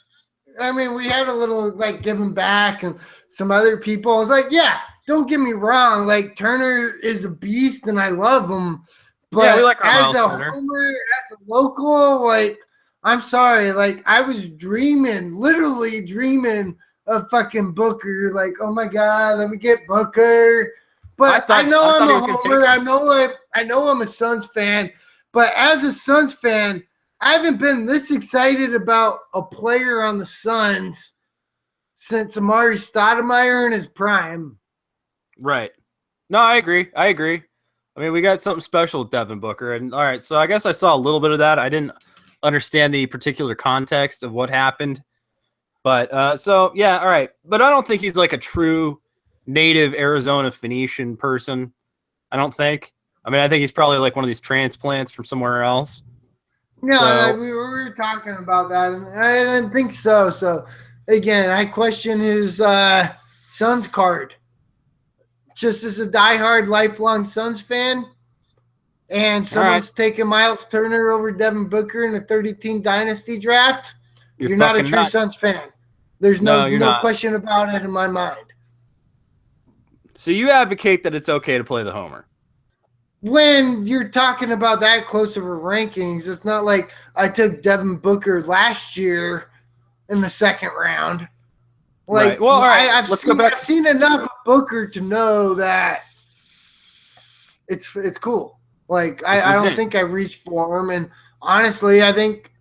I mean, we had a little, like, giving back and some other people. I was like, yeah, don't get me wrong. Like, Turner is a beast and I love him. But yeah, we like our as Miles a Turner. homer, as a local, like, I'm sorry. Like, I was literally dreaming of fucking Booker. Like, oh, my God, let me get Booker. But I know I'm a homer. I know I'm a Suns fan. But as a Suns fan, I haven't been this excited about a player on the Suns since Amari Stoudemire in his prime. Right. No, I agree. I mean, we got something special with Devin Booker. And all right, so I guess I saw a little bit of that. I didn't understand the particular context of what happened. But so, yeah, all right. But I don't think he's like a true native Arizona Phoenician person. I don't think. I mean, I think he's probably like one of these transplants from somewhere else. No, we were talking about that, and I didn't think so. So, again, I question his Suns card. Just as a diehard, lifelong Suns fan, and someone's taking Miles Turner over Devin Booker in a 30-team dynasty draft, you're not a true Suns fan. There's no question about it in my mind. So you advocate that it's okay to play the homer? When you're talking about that close of a rankings, it's not like I took Devin Booker last year in the second round. Like, right. Well, all right. I've seen enough of Booker to know that it's cool. Like, I don't think I reached for him, and honestly, I think.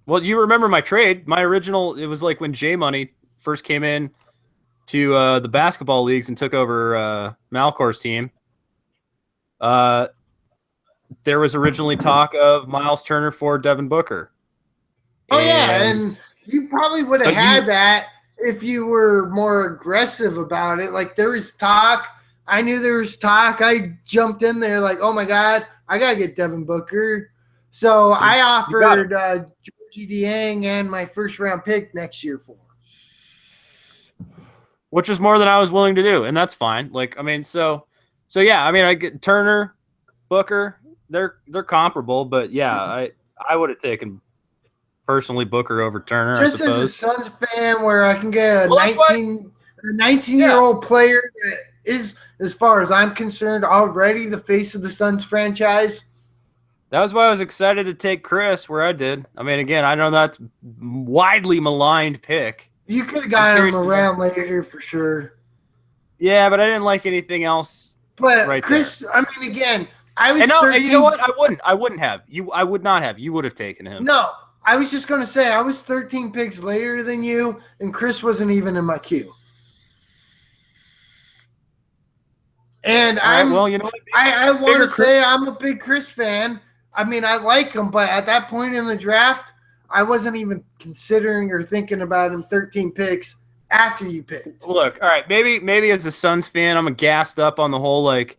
Well, you remember my trade? My original. It was like when J Money first came in to the basketball leagues and took over Malcor's team. There was originally talk of Miles Turner for Devin Booker. Oh, yeah, and you probably would have had that if you were more aggressive about it. Like, there was talk. I knew there was talk. I jumped in there like, oh, my God, I got to get Devin Booker. So I offered Georgie Dieng and my first-round pick next year for him. Which is more than I was willing to do, and that's fine. Like, I mean, so yeah, I mean, I get Turner, Booker, they're comparable, but yeah, I would have taken personally Booker over Turner. Just I suppose. As a Suns fan, where I can get a 19-year-old player that is, as far as I'm concerned, already the face of the Suns franchise. That was why I was excited to take Chris where I did. I mean, again, I know that's widely maligned pick. You could have got him around later for sure. Yeah, but I didn't like anything else. But right Chris, there. I mean, again, I was. And you know what? I wouldn't have. I would not have. You would have taken him. No, I was just going to say I was 13 picks later than you, and Chris wasn't even in my queue. And I want to say I'm a big Chris fan. I mean, I like him, but at that point in the draft, I wasn't even considering or thinking about him 13 picks after you picked. Look, all right, maybe as a Suns fan, I'm gassed up on the whole, like,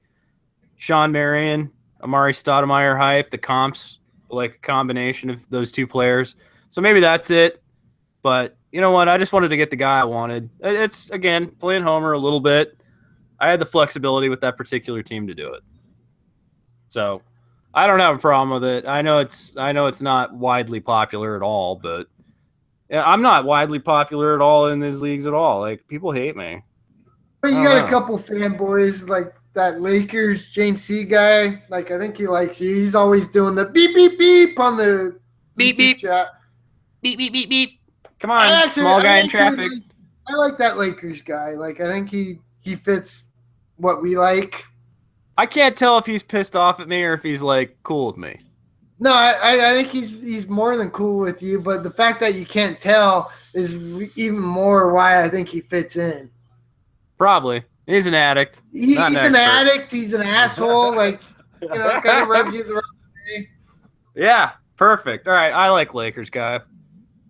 Sean Marion, Amari Stoudemire hype, the comps, like a combination of those two players. So maybe that's it. But you know what? I just wanted to get the guy I wanted. It's, again, playing homer a little bit. I had the flexibility with that particular team to do it. So I don't have a problem with it. I know it's not widely popular at all, but Yeah, I'm not widely popular at all in these leagues at all. Like, people hate me. But you I got don't a know. couple fanboys like that Lakers James C guy. Like I think he likes you. He's always doing the beep beep beep on the Beep, YouTube beep. chat. Beep, beep, beep, beep. Come on, small guy in traffic. I like that Lakers guy. Like I think he fits what we like. I can't tell if he's pissed off at me or if he's, like, cool with me. No, I think he's more than cool with you, but the fact that you can't tell is even more why I think he fits in. Probably. He's an addict. Not He's an expert. addict. He's an asshole. Like kind of rubs you the wrong way. Yeah, perfect. All right, I like Lakers guy.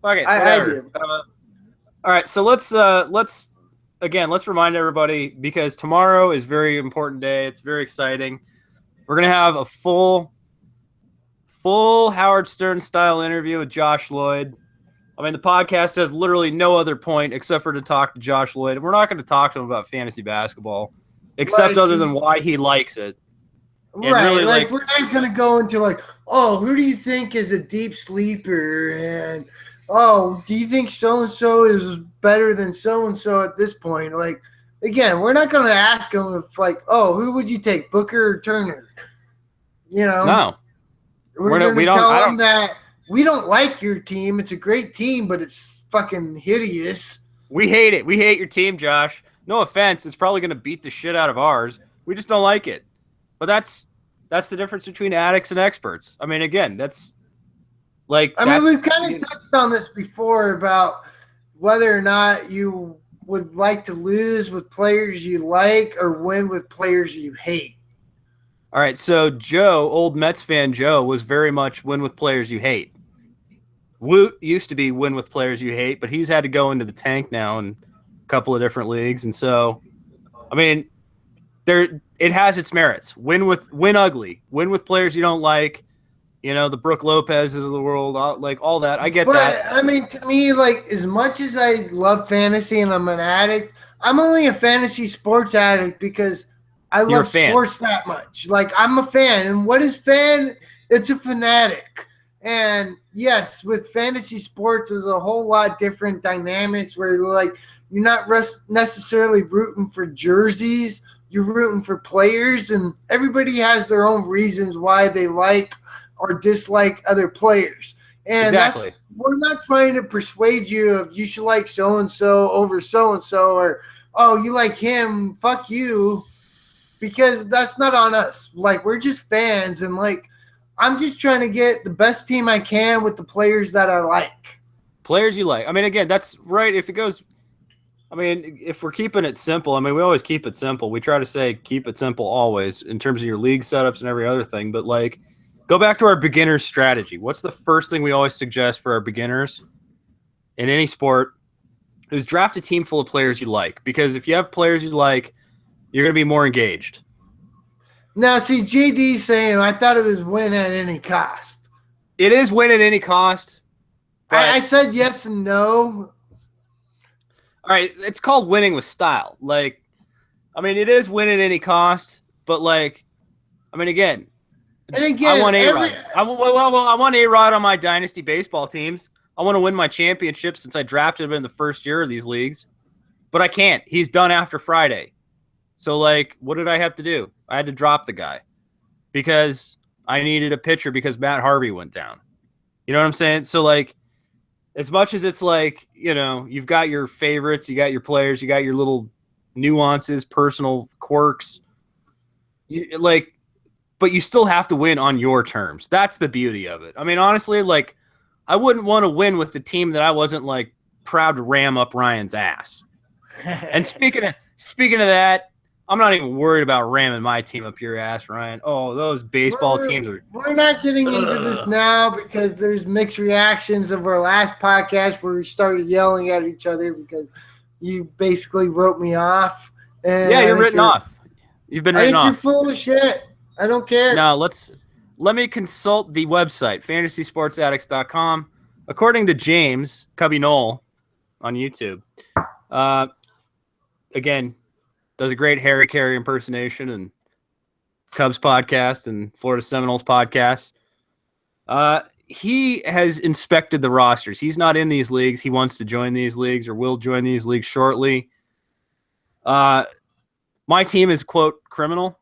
Okay, I whatever. do. All right, so let's remind everybody, because tomorrow is a very important day. It's very exciting. We're gonna have a full Howard Stern style interview with Josh Lloyd. I mean, the podcast has literally no other point except for to talk to Josh Lloyd. We're not going to talk to him about fantasy basketball, except other than why he likes it. And Right, really, like we're not gonna go into like, oh, who do you think is a deep sleeper, and oh, do you think so and so is better than so and so at this point? Like, again, we're not gonna ask him if like, oh, who would you take, Booker or Turner? You know, no, we're we gonna don't. tell him that we don't like your team. It's a great team, but it's fucking hideous. We hate it. We hate your team, Josh. No offense, it's probably going to beat the shit out of ours. We just don't like it. But that's the difference between addicts and experts. I mean, again, that's like. I mean, we've kind of touched on this before about whether or not you would like to lose with players you like or win with players you hate. All right, so Joe, old Mets fan Joe, was very much win with players you hate. Woot used to be win with players you hate, but he's had to go into the tank now in a couple of different leagues. And so, I mean, it has its merits. Win ugly. Win with players you don't like. You know, the Brooke Lopez's of the world, like all that. I get that. But, I mean, to me, like, as much as I love fantasy and I'm an addict, I'm only a fantasy sports addict because I love sports that much. Like, I'm a fan. And what is fan? It's a fanatic. And, yes, with fantasy sports, there's a whole lot different dynamics where you're not necessarily rooting for jerseys. You're rooting for players. And everybody has their own reasons why they like or dislike other players. And exactly. We're not trying to persuade you of you should like so-and-so over so-and-so or, oh, you like him, fuck you, because that's not on us. Like, we're just fans, and, like, I'm just trying to get the best team I can with the players that I like. Players you like. I mean, again, that's right. If we're keeping it simple, I mean, we always keep it simple. We try to say keep it simple always in terms of your league setups and every other thing, but, like, go back to our beginner's strategy. What's the first thing we always suggest for our beginners in any sport is draft a team full of players you like. Because if you have players you like, you're going to be more engaged. Now, see, JD's saying, I thought it was win at any cost. It is win at any cost. I said yes and no. All right, it's called winning with style. Like, I mean, it is win at any cost, but, like, I mean, again, and again, I want A-Rod. I want A-Rod on my dynasty baseball teams. I want to win my championship since I drafted him in the first year of these leagues. But I can't. He's done after Friday. So, like, what did I have to do? I had to drop the guy because I needed a pitcher because Matt Harvey went down. You know what I'm saying? So, like, as much as it's like, you know, you've got your favorites, you got your players, you got your little nuances, personal quirks, but you still have to win on your terms. That's the beauty of it. I mean, honestly, like, I wouldn't want to win with the team that I wasn't, like, proud to ram up Ryan's ass. And speaking of that, I'm not even worried about ramming my team up your ass, Ryan. Oh, those baseball teams are. We're not getting into this now because there's mixed reactions of our last podcast where we started yelling at each other because you basically wrote me off. And yeah, you're written off. You've been written off. You're full of shit. I don't care. Now, let me consult the website, fantasysportsaddicts.com. According to James Cubby Knoll on YouTube, again, does a great Harry Carey impersonation and Cubs podcast and Florida Seminoles podcast. he has inspected the rosters. He's not in these leagues. He wants to join these leagues or will join these leagues shortly. My team is, quote, criminal.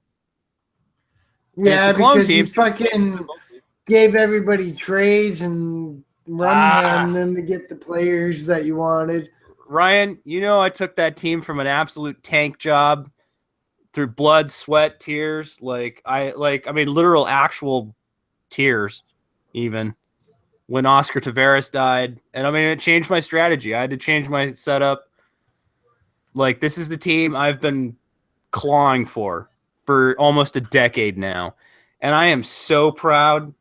Yeah, because you fucking gave everybody trades and run them to get the players that you wanted. Ryan, I took that team from an absolute tank job through blood, sweat, tears. Literal actual tears, even when Oscar Taveras died. And it changed my strategy. I had to change my setup. Like, this is the team I've been clawing for almost a decade now. And I am so proud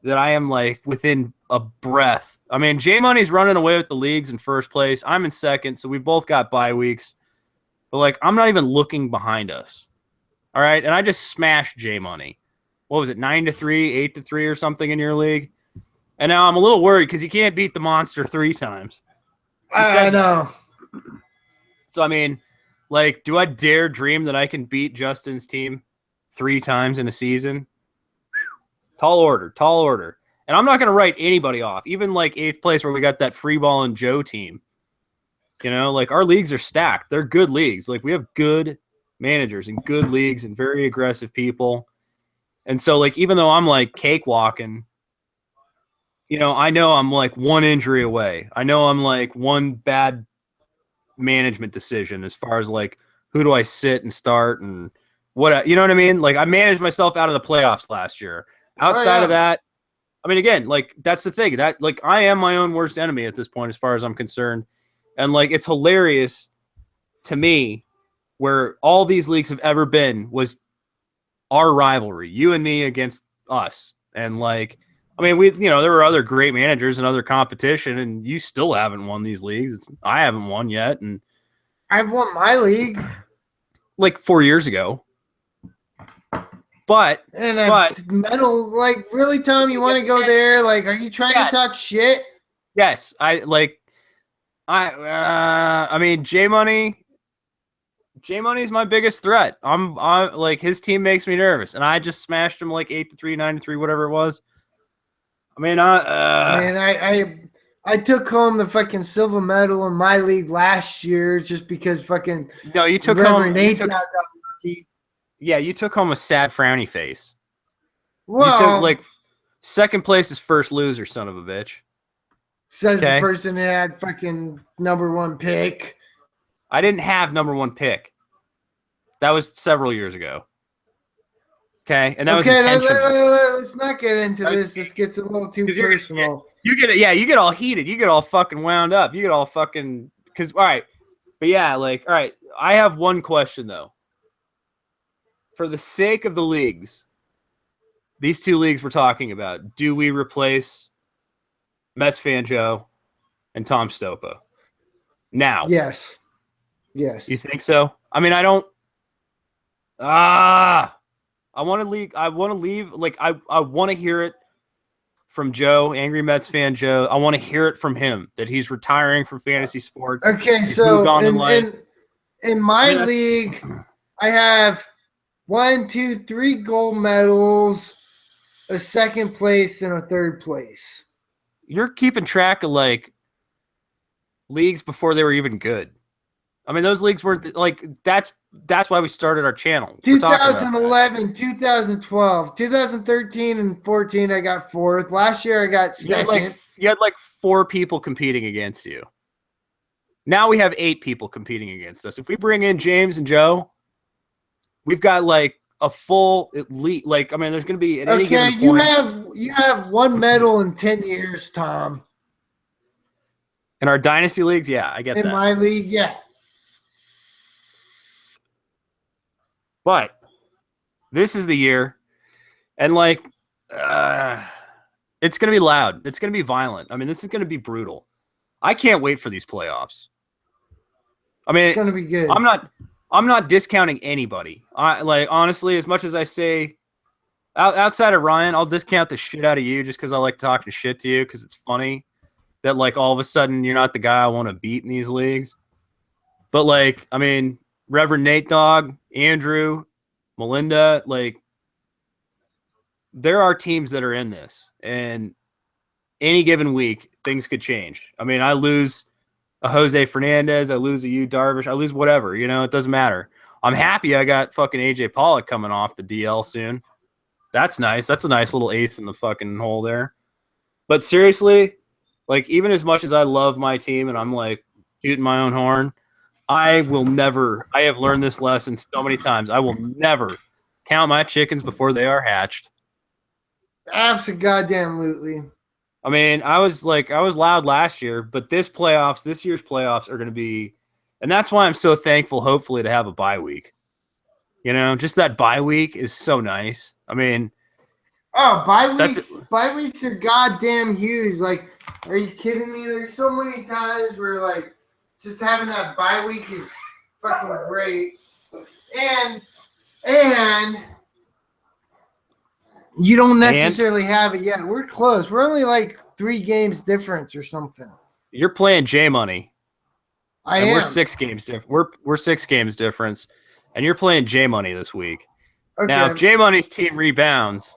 that I am within a breath. J Money's running away with the leagues in first place. I'm in second, so we both got bye weeks. But I'm not even looking behind us. All right, and I just smashed J Money. What was it, 9-3, 8-3, or something in your league? And now I'm a little worried because you can't beat the monster 3 times. I know. So do I dare dream that I can beat Justin's team 3 times in a season? Tall order. And I'm not going to write anybody off. Even 8th place where we got that free ball and Joe team. Our leagues are stacked. They're good leagues. We have good managers and good leagues and very aggressive people. And so even though I'm cakewalking, I know I'm 1 injury away. I know I'm 1 bad management decision as far as who do I sit and start and what, you know what I mean? I managed myself out of the playoffs last year. Outside of that, again, that's the thing that I am my own worst enemy at this point, as far as I'm concerned. And it's hilarious to me where all these leagues have ever been was our rivalry, you and me against us. And we, there were other great managers and other competition, and you still haven't won these leagues. I haven't won yet. And I've won my league 4 years ago. But medal, really, Tom, you want to go there? Are you trying to talk shit? Yes, J Money's my biggest threat. I'm his team makes me nervous, and I just smashed him 8-3, 9-3, whatever it was. I took home the fucking silver medal in my league last year just because fucking you took home. Yeah, you took home a sad frowny face. Well, you took second place is first loser, son of a bitch. Says the person that had fucking number 1 pick. I didn't have number 1 pick. That was several years ago. Okay, and that was intentional. Let's not get into this. This gets a little too personal. You get all heated. You get all fucking wound up. You get all fucking all right. But yeah, all right. I have one question though. For the sake of the leagues, these 2 leagues we're talking about, do we replace Mets fan Joe and Tom Stopa now? Yes. You think so? I don't. I want to leave. I want to leave. I want to hear it from Joe, Angry Mets fan Joe. I want to hear it from him that he's retiring from fantasy sports. Okay, he's so moved on in life. In my league, I have 1, 2, 3 gold medals, a 2nd place, and a 3rd place. You're keeping track of leagues before they were even good. Those leagues weren't that's why we started our channel. 2011, 2012, 2013 and 14 I got 4th. Last year I got 2nd. You had 4 people competing against you. Now we have 8 people competing against us. If we bring in James and Joe, we've got a full elite. There's going to be at any given point. You have 1 medal in 10 years, Tom. In our dynasty leagues, yeah, I get that. In my league, yeah. But this is the year, and it's going to be loud. It's going to be violent. This is going to be brutal. I can't wait for these playoffs. It's going to be good. I'm not discounting anybody. Honestly, as much as I say, outside of Ryan, I'll discount the shit out of you just because I like talking shit to you because it's funny that all of a sudden you're not the guy I want to beat in these leagues. But Reverend Nate Dogg, Andrew, Melinda, there are teams that are in this, and any given week, things could change. I mean, I lose a Jose Fernandez, I lose a Yu Darvish, I lose whatever. It doesn't matter. I'm happy I got fucking AJ Pollock coming off the DL soon. That's nice. That's a nice little ace in the fucking hole there. But seriously, like, even as much as I love my team and I'm like shooting my own horn, I will never, I have learned this lesson so many times. I will never count my chickens before they are hatched. Absolutely. I mean, I was loud last year, but this year's playoffs are going to be, and that's why I'm so thankful, hopefully, to have a bye week. Just that bye week is so nice. I mean, bye weeks are goddamn huge. Like, are you kidding me? There's so many times where, like, just having that bye week is fucking great. And you don't necessarily have it yet. We're close. We're only like 3 games difference or something. You're playing J Money. I am. We're 6 games different. We're 6 games difference, and you're playing J Money this week. Okay. Now, if J Money's team rebounds,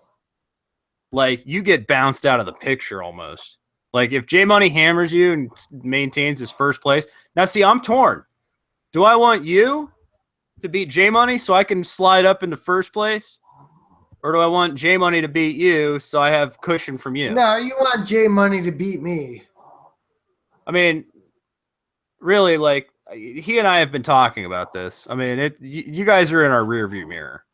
like, you get bounced out of the picture almost. Like, if J Money hammers you and maintains his first place. Now, see, I'm torn. Do I want you to beat J Money so I can slide up into first place? Or do I want J Money to beat you so I have cushion from you? No, you want J Money to beat me. I mean, really, like, he and I have been talking about this. I mean, you guys are in our rearview mirror.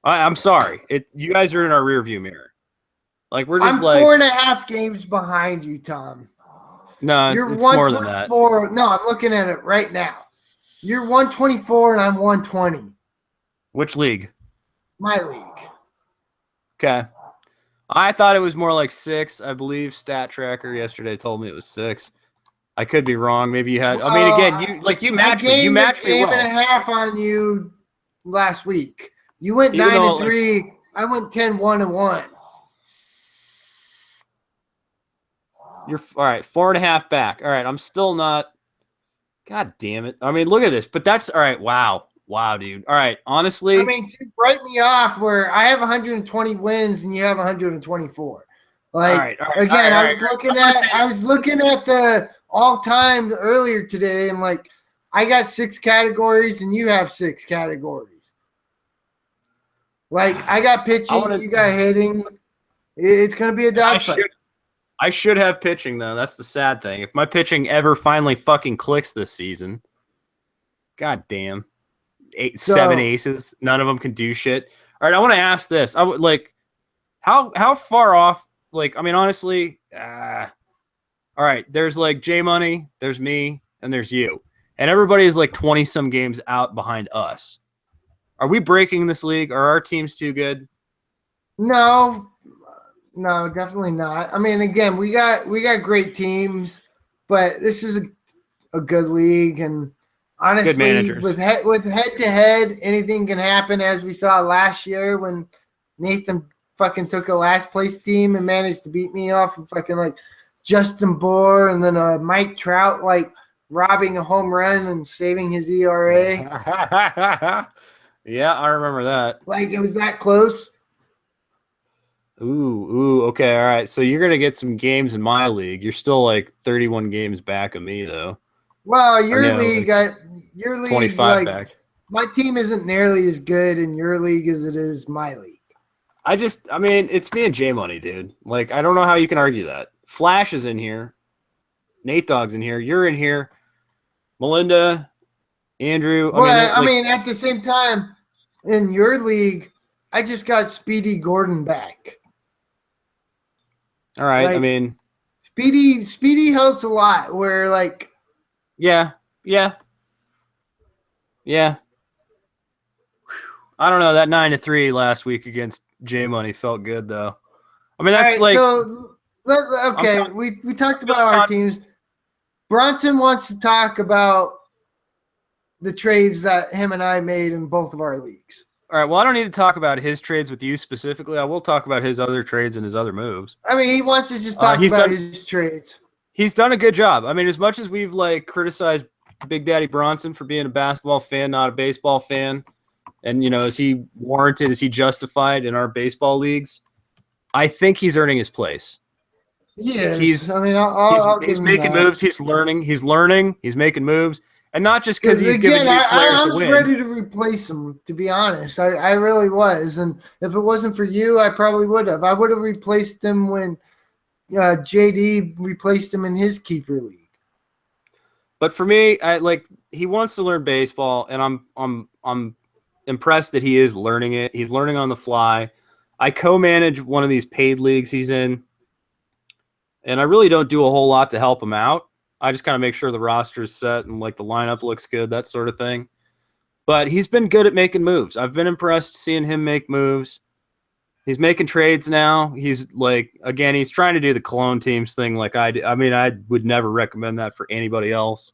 I'm sorry. You guys are in our rearview mirror. Like, we're just I'm 4.5 games behind you, Tom. No, it's more than that. No, I'm looking at it right now. You're 124 and I'm 120. Which league? My league. Okay. I thought it was more like 6. I believe Stat Tracker yesterday told me it was 6. I could be wrong. Maybe you had. I mean, again, you matched me. You matched me well. I gained a game and a half on you last week. You went 9-3. I went 10-1-1. You're all right. 4.5 back. All right. I'm still not. God damn it. I mean, look at this. But that's all right. Wow, dude. All right. Honestly, I mean, to write me off where I have 120 wins and you have 124. Like, again, I was looking at the all-time earlier today, and like, I got 6 categories and you have 6 categories. Like, I got pitching, you got hitting. It's gonna be a dogfight. I should have pitching, though. That's the sad thing. If my pitching ever finally fucking clicks this season, god damn. 7 aces. None of them can do shit. All right, I want to ask this. I would like, how far off? Like, I mean, honestly, all right. There's like J Money, there's me, and there's you, and everybody is like 20-some games out behind us. Are we breaking this league? Are our teams too good? No, definitely not. I mean, again, we got great teams, but this is a good league, and honestly, with head-to-head, anything can happen, as we saw last year when Nathan fucking took a last-place team and managed to beat me off of fucking, like, Justin Bohr and then Mike Trout, like, robbing a home run and saving his ERA. Yeah, I remember that. Like, it was that close. Ooh, okay, all right. So you're going to get some games in my league. You're still, like, 31 games back of me, though. Well, your league, like 25 like, back. My team isn't nearly as good in your league as it is my league. I mean, it's me and J Money, dude. Like, I don't know how you can argue that. Flash is in here. Nate Dogg's in here. You're in here. Melinda, Andrew. I mean, at the same time, in your league, I just got Speedy Gordon back. All right. Like, I mean, Speedy helps a lot. Where like, yeah. I don't know. That 9-3 last week against J Money felt good though. I mean, that's right, like. So, okay, we talked about our teams. Bronson wants to talk about the trades that him and I made in both of our leagues. All right. Well, I don't need to talk about his trades with you specifically. I will talk about his other trades and his other moves. I mean, he wants to just talk about his trades. He's done a good job. I mean, as much as we've like criticized Big Daddy Bronson for being a basketball fan, not a baseball fan, and is he warranted? Is he justified in our baseball leagues? I think he's earning his place. He is. He's I mean, I'll give he's him making that. moves. He's learning. He's making moves, and not just because 'Cause he's giving again, you players I to was win. ready to replace him. To be honest, I really was. And if it wasn't for you, I probably would have. I would have replaced him when JD replaced him in his keeper league. But for me, he wants to learn baseball, and I'm impressed that he is learning it. He's learning on the fly. I co-manage one of these paid leagues he's in, and I really don't do a whole lot to help him out. I just kind of make sure the roster is set and like the lineup looks good, that sort of thing. But he's been good at making moves. I've been impressed seeing him make moves. He's making trades now. He's he's trying to do the clone teams thing like I do. I mean, I would never recommend that for anybody else.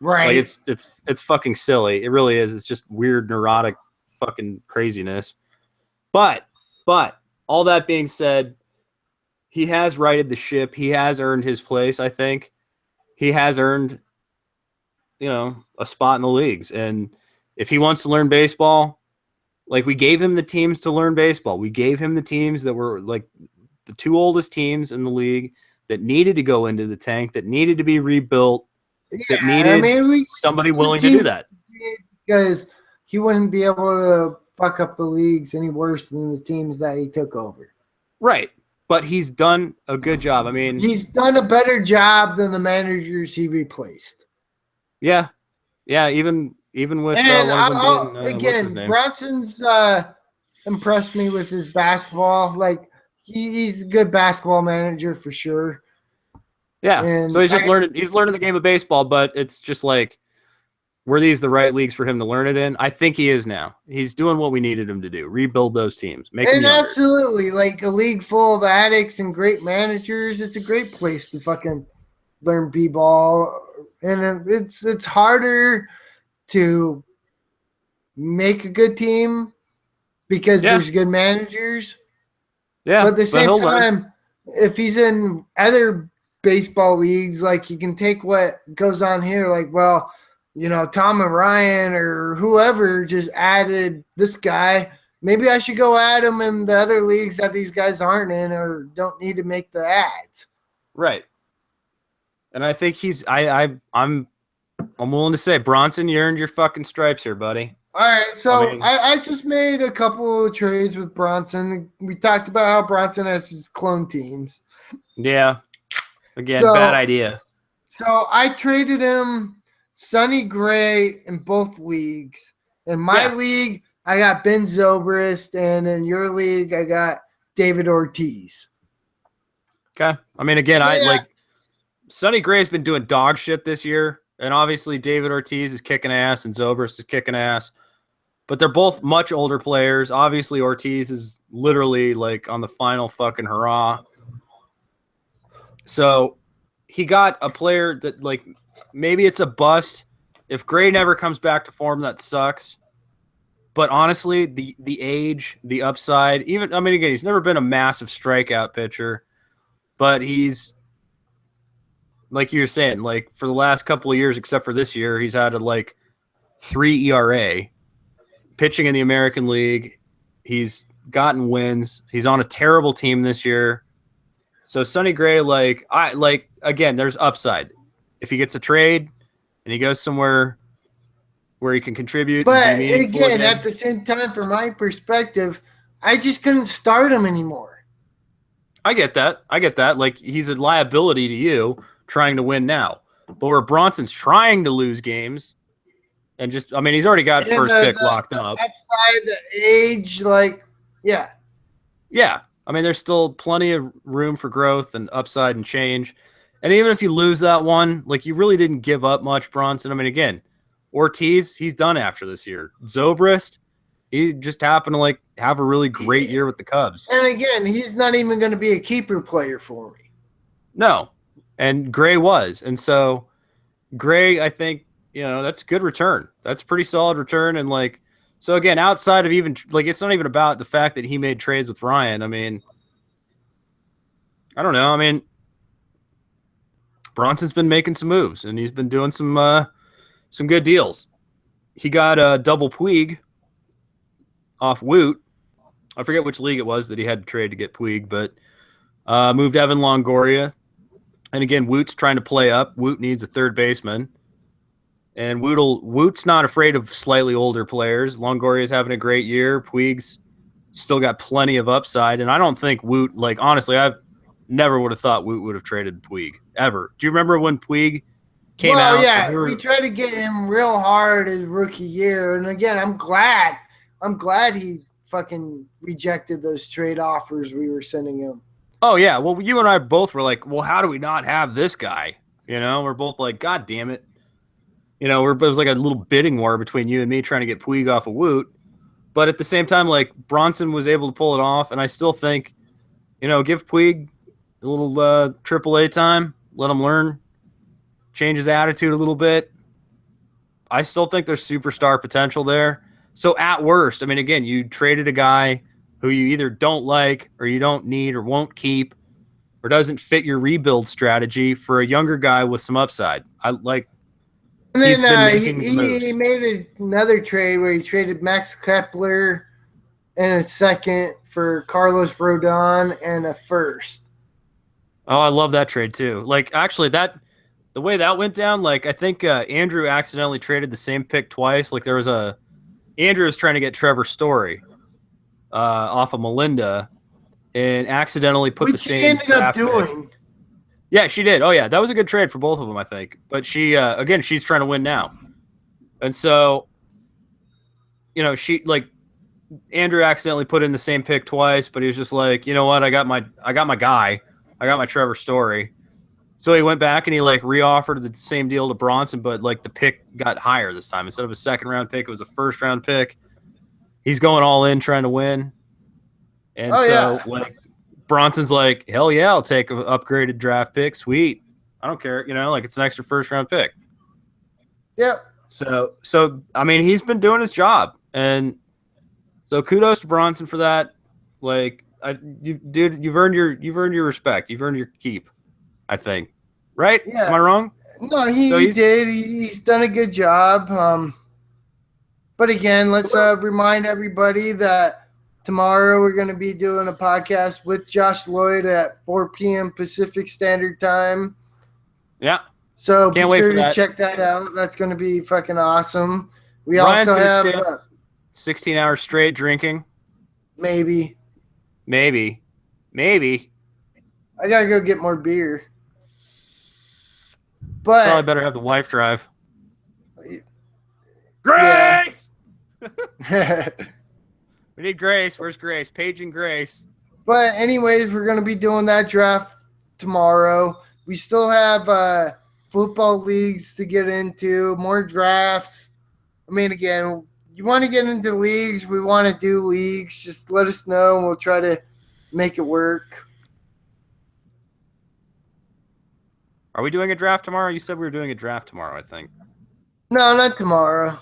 Right. Like it's fucking silly. It really is. It's just weird, neurotic fucking craziness. But all that being said, he has righted the ship. He has earned his place, I think. He has earned, a spot in the leagues. And if he wants to learn baseball, like we gave him the teams to learn baseball. We gave him the teams that were like the two oldest teams in the league that needed to go into the tank, that needed to be rebuilt, that needed somebody willing to do that. Because he wouldn't be able to fuck up the leagues any worse than the teams that he took over. Right. But he's done a good job. I mean, he's done a better job than the managers he replaced. Yeah. Yeah, even with and one of them being, again, Bronson's impressed me with his basketball. Like he's a good basketball manager for sure. Yeah. And so he's learning the game of baseball, but it's just like, were these the right leagues for him to learn it in? I think he is now. He's doing what we needed him to do. Rebuild those teams. Make them younger. Absolutely. Like a league full of addicts and great managers, it's a great place to fucking learn b-ball. And it's harder to make a good team because there's good managers. Yeah. But at the same time, if he's in other baseball leagues, like he can take what goes on here, like, well, Tom and Ryan or whoever just added this guy. Maybe I should go add him in the other leagues that these guys aren't in or don't need to make the ads. Right. And I think I'm willing to say, Bronson, you earned your fucking stripes here, buddy. All right, so I just made a couple of trades with Bronson. We talked about how Bronson has his clone teams. Yeah. Again, bad idea. So I traded him Sonny Gray in both leagues. In my league, I got Ben Zobrist, and in your league, I got David Ortiz. Okay. I mean, again, Sonny Gray's been doing dog shit this year, and obviously David Ortiz is kicking ass and Zobrist is kicking ass. But they're both much older players. Obviously, Ortiz is literally like on the final fucking hurrah. So he got a player that maybe it's a bust. If Gray never comes back to form, that sucks. But honestly, the age, the upside, again, he's never been a massive strikeout pitcher, but he's, like you were saying, for the last couple of years, except for this year, he's had a 3 ERA. Pitching in the American League, he's gotten wins. He's on a terrible team this year. So Sonny Gray, again, there's upside. If he gets a trade and he goes somewhere where he can contribute. But again, at the same time, from my perspective, I just couldn't start him anymore. I get that. He's a liability to you trying to win now. But where Bronson's trying to lose games and he's already got first pick locked up. Upside, the age, yeah. Yeah. There's still plenty of room for growth and upside and change. And even if you lose that one, you really didn't give up much, Bronson. Again, Ortiz, he's done after this year. Zobrist, he just happened to have a really great year with the Cubs. And again, he's not even going to be a keeper player for me. No. And Gray was. And so Gray, I think, that's a good return. That's a pretty solid return. And so again, outside of even it's not even about the fact that he made trades with Ryan. I don't know. Bronson's been making some moves and he's been doing some good deals. He got a double Puig off Woot. I forget which league it was that he had to trade to get Puig, but Moved Evan Longoria. And again, Woot's trying to play up. Woot needs a third baseman. And Woot's not afraid of slightly older players. Longoria's having a great year. Puig's still got plenty of upside. And I don't think Woot, like, honestly, I never would have thought Woot would have traded Puig, ever. Do you remember when Puig came out? Well, yeah, we tried to get him real hard his rookie year. And again, I'm glad he fucking rejected those trade offers we were sending him. Oh, yeah. Well, you and I both were like, well, how do we not have this guy? You know, we're both like, God damn it. You know, it was like a little bidding war between you and me trying to get Puig off of Woot. But at the same time, like, Bronson was able to pull it off. And I still think, you know, give Puig a little AAA time, let him learn, change his attitude a little bit. I still think there's superstar potential there. So at worst, I mean, again, you traded a guy who you either don't like or you don't need or won't keep or doesn't fit your rebuild strategy for a younger guy with some upside. I like. And then he made another trade where he traded Max Kepler and a second for Carlos Rodon and a first. Oh, I love that trade too. Like, actually, the way that went down, like, I think Andrew accidentally traded the same pick twice. Like, Andrew was trying to get Trevor Story off of Melinda and accidentally put the same. Which she ended up doing. Pick. Yeah, she did. Oh, yeah, that was a good trade for both of them, I think. But she, again, she's trying to win now, and so, you know, Andrew accidentally put in the same pick twice, but he was just like, you know what, I got my guy, I got my Trevor Story. So he went back and he like reoffered the same deal to Bronson, but like the pick got higher this time. Instead of a second round pick, it was a first round pick. He's going all in trying to win. And like Bronson's like, hell yeah, I'll take an upgraded draft pick. Sweet. I don't care. You know, like it's an extra first round pick. Yep. So I mean, he's been doing his job. And so kudos to Bronson for that. Like, you've earned your respect. You've earned your keep, I think. Right? Yeah. Am I wrong? No, he did. He's done a good job. But again, let's remind everybody that tomorrow we're going to be doing a podcast with Josh Lloyd at 4 p.m. Pacific Standard Time. Yeah. So be sure to check that out. That's going to be fucking awesome. We Ryan's also have 16 hours straight drinking. Maybe. I got to go get more beer. But probably better have the wife drive. Grace! Yeah. We need Grace. Where's Grace? Paige and Grace. But anyways, we're going to be doing that draft tomorrow. We still have football leagues to get into, more drafts. I mean, again, you want to get into leagues, we want to do leagues, just let us know and we'll try to make it work. Are we doing a draft tomorrow? You said we were doing a draft tomorrow, I think. No, not tomorrow.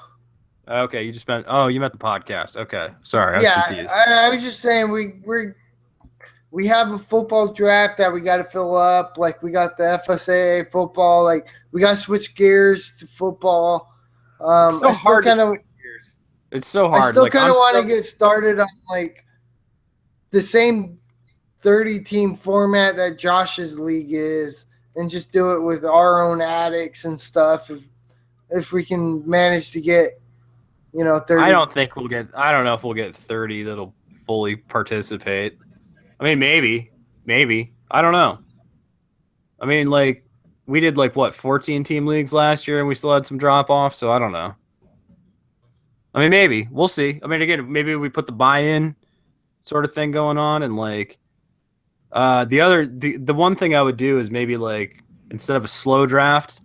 Okay, you meant the podcast. Okay, sorry, I was confused. I was just saying we have a football draft that we got to fill up. Like we got the FSA football. Like we got to switch gears to football. It's so hard. It's so hard. I still kind of want to get started on like the same 30-team format that Josh's league is, and just do it with our own addicts and stuff. If we can manage to get, 30. I don't know if we'll get 30 that'll fully participate. I mean, maybe. I don't know. I mean, like, we did, 14-team leagues last year, and we still had some drop-off, so I don't know. I mean, maybe. We'll see. I mean, again, maybe we put the buy-in sort of thing going on, and, the one thing I would do is maybe, instead of a slow draft,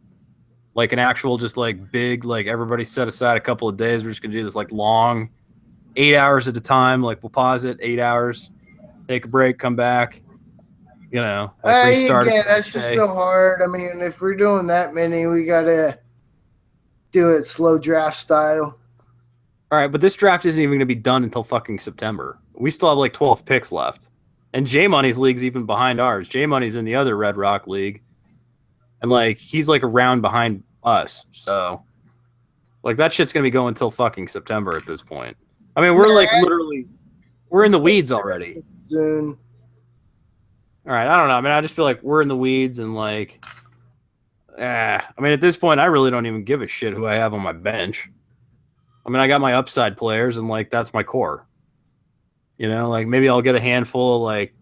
an actual just, big, everybody set aside a couple of days. We're just going to do this, long 8 hours at a time. We'll pause it 8 hours. Take a break, come back, restart. Yeah, that's just so hard. I mean, if we're doing that many, we got to do it slow draft style. All right, but this draft isn't even going to be done until fucking September. We still have 12 picks left. And J Money's league's even behind ours. J Money's in the other Red Rock League. And he's a round behind us. So that shit's going to be going until fucking September at this point. I mean, we're literally we're in the weeds already. Soon. All right, I don't know. I mean, I just feel like we're in the weeds and like, I mean, at this point, I really don't even give a shit who I have on my bench. I mean, I got my upside players and like that's my core. You know, like maybe I'll get a handful of like,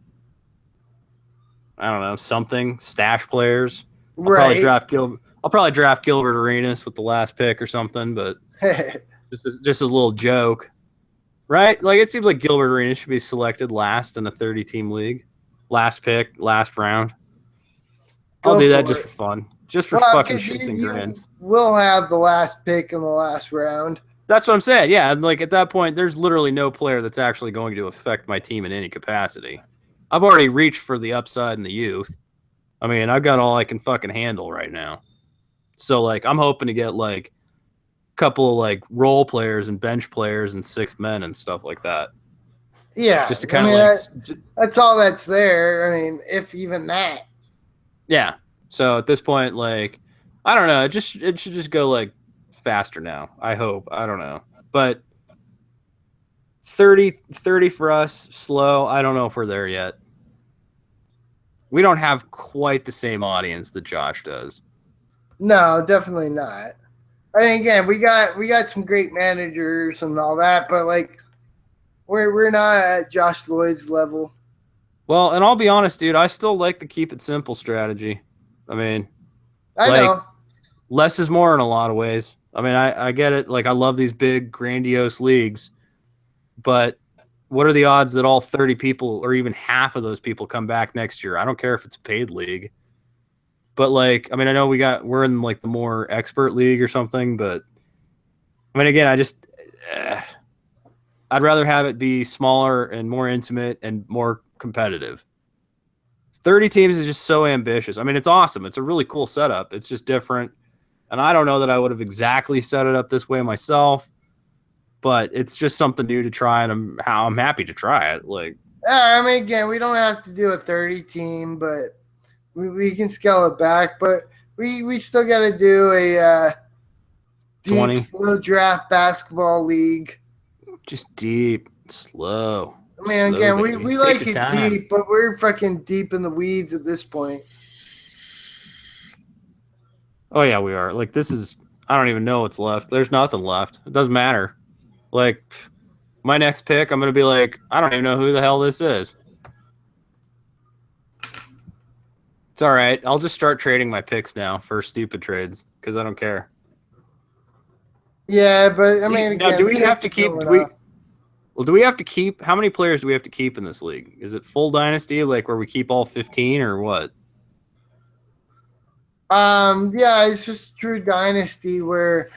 I don't know, something stash players. I'll probably Right. draft Gilbert Arenas with the last pick or something, but just as a little joke, right? Like it seems like Gilbert Arenas should be selected last in a 30-team league, last pick, last round. I'll Go do that for just it. for fun, just for Well, fucking because shits and you grins. will have the last pick in the last round. That's what I'm saying. Yeah, like at that point, there's literally no player that's actually going to affect my team in any capacity. I've already reached for the upside in the youth. I mean, I've got all I can fucking handle right now. So like, I'm hoping to get like a couple of like role players and bench players and sixth men and stuff like that. Yeah, Just to I kind of mean like, that's all that's there. I mean, if even that. yeah. So at this point, like, I don't know. It should just go like faster now. I hope. I don't know, but 30 for us, slow. I don't know if we're there yet. We don't have quite the same audience that Josh does. No, definitely not. I mean, again, we got some great managers and all that, but like we're not at Josh Lloyd's level. Well, and I'll be honest, dude, I still like the keep it simple strategy. I mean, I like know. less is more in a lot of ways. I mean, I get it. Like I love these big grandiose leagues, but what are the odds that all 30 people or even half of those people come back next year? I don't care if it's a paid league. But like, I mean, I know we're in like the more expert league or something, but I mean, again, I'd rather have it be smaller and more intimate and more competitive. 30 teams is just so ambitious. I mean, it's awesome. It's a really cool setup. It's just different. And I don't know that I would have exactly set it up this way myself, but it's just something new to try, and I'm happy to try it. Like, I mean, again, we don't have to do a 30 team, but we can scale it back. But we still got to do a deep, 20. slow draft basketball league. Just deep, slow. I mean, Slow, again, baby. we Take like your it time. deep, but we're fucking deep in the weeds at this point. Oh yeah, we are. Like this is I don't even know what's left. There's nothing left. It doesn't matter. Like my next pick, I'm gonna be like, I don't even know who the hell this is. It's all right. I'll just start trading my picks now for stupid trades because I don't care. Yeah, but I mean, Now, again, do we have picks to are keep? going up. Do we have to keep? How many players do we have to keep in this league? Is it full dynasty, like where we keep all 15, or what? Yeah, it's just true dynasty where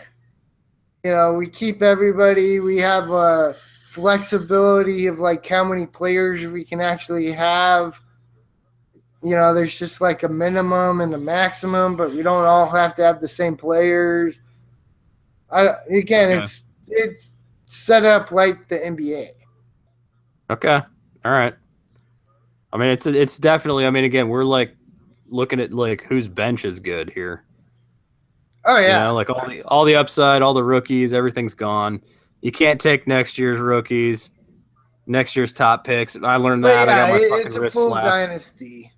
we keep everybody. We have a flexibility of like how many players we can actually have. There's just like a minimum and a maximum, but we don't all have to have the same players. Again, Okay. it's set up like the NBA. Okay. All right. I mean, it's definitely. I mean, again, we're like looking at like whose bench is good here. Oh You yeah, know, like all the upside, all the rookies, everything's gone. You can't take next year's rookies, next year's top picks. I learned but that. I yeah, got my fucking it's a wrist full slapped. dynasty.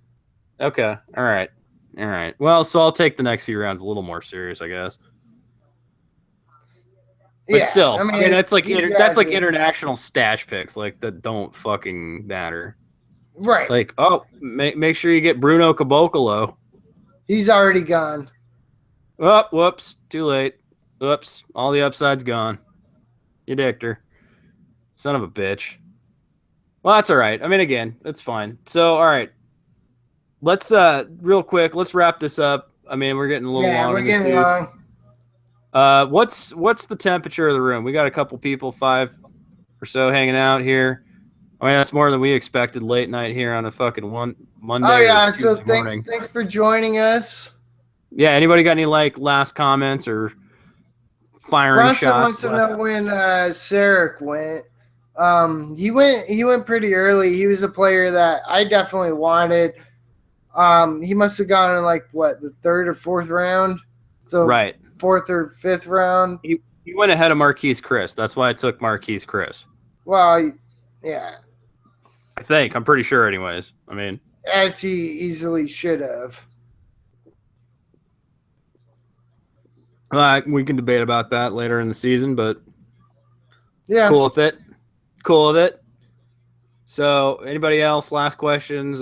Okay. All right. All right. Well, so I'll take the next few rounds a little more serious, I guess. But Yeah, I still, I mean, mean, these that's guys like are international stash picks, like that don't fucking matter. right. Like, oh, make sure you get Bruno Caboclo. He's already gone. Oh, whoops, too late. Whoops, all the upside's gone. You dicked her. Son of a bitch. Well, that's all right. I mean, again, that's fine. So, all right. Let's real quick, let's wrap this up. I mean, we're getting a little Yeah, long we're in the getting tooth. long. What's the temperature of the room? We got a couple people, 5 or so hanging out here. I mean, that's more than we expected late night here on a fucking Monday Oh yeah, or so Tuesday morning. thanks for joining us. Yeah, anybody got any like last comments or firing Bronson shots? wants to know when Sarek went. He went pretty early. He was a player that I definitely wanted. He must have gone in like what, the third or fourth round? So Right. fourth or fifth round. He went ahead of Marquise Chris. That's why I took Marquise Chris. Well, yeah. I think. I'm pretty sure, anyways. I mean, as he easily should have. we can debate about that later in the season, but Yeah. cool with it. Cool with it. So, anybody else? Last questions?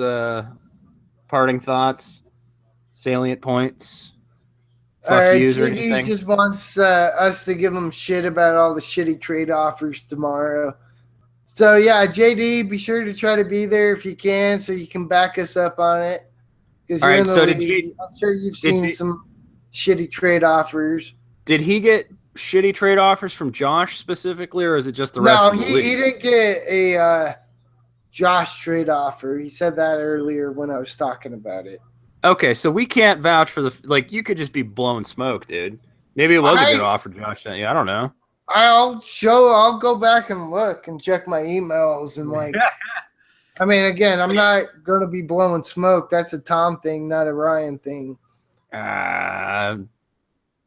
Parting thoughts? Salient points? All Fuck right, yous or JD anything? just wants us to give him shit about all the shitty trade offers tomorrow. So yeah, JD, be sure to try to be there if you can, so you can back us up on it. Because All you're right. in the So league. I'm sure you've seen did some shitty trade offers. he get shitty trade offers from Josh specifically, or is it just the rest No, of the he league? didn't get a Josh trade offer. He said that earlier when I was talking about it. Okay, so we can't vouch for the you could just be blowing smoke, dude. Maybe it was a good offer Josh sent you. I don't know. I'll go back and look and check my emails and I mean, again, I'm not going to be blowing smoke. That's a Tom thing, not a Ryan thing.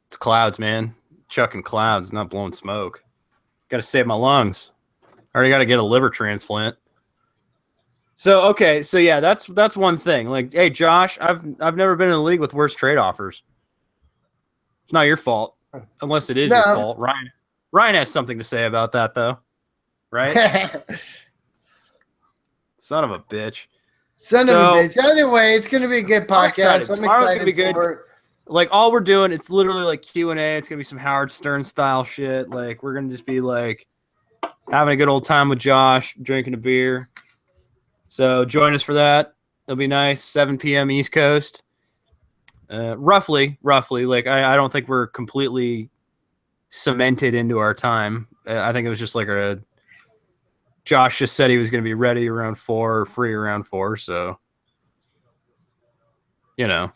It's clouds, man. Chucking clouds, not blowing smoke. Got to save my lungs. I already got to get a liver transplant. So okay, so yeah, that's one thing. Like, hey, Josh, I've never been in a league with worse trade offers. It's not your fault, unless it is your fault. Ryan has something to say about that, though, right? Son of a bitch. Son of a bitch. Either way, it's going to be a good podcast. I'm Tomorrow's excited gonna be good. for it. Like, all we're doing, it's literally like Q&A. It's gonna be some Howard Stern style shit. Like, we're gonna just be like having a good old time with Josh, drinking a beer. So join us for that. It'll be nice. 7 p.m. East Coast. Roughly. Like, I don't think we're completely cemented into our time. I think it was just like Josh just said he was going to be ready around 4 or free around 4. So, we're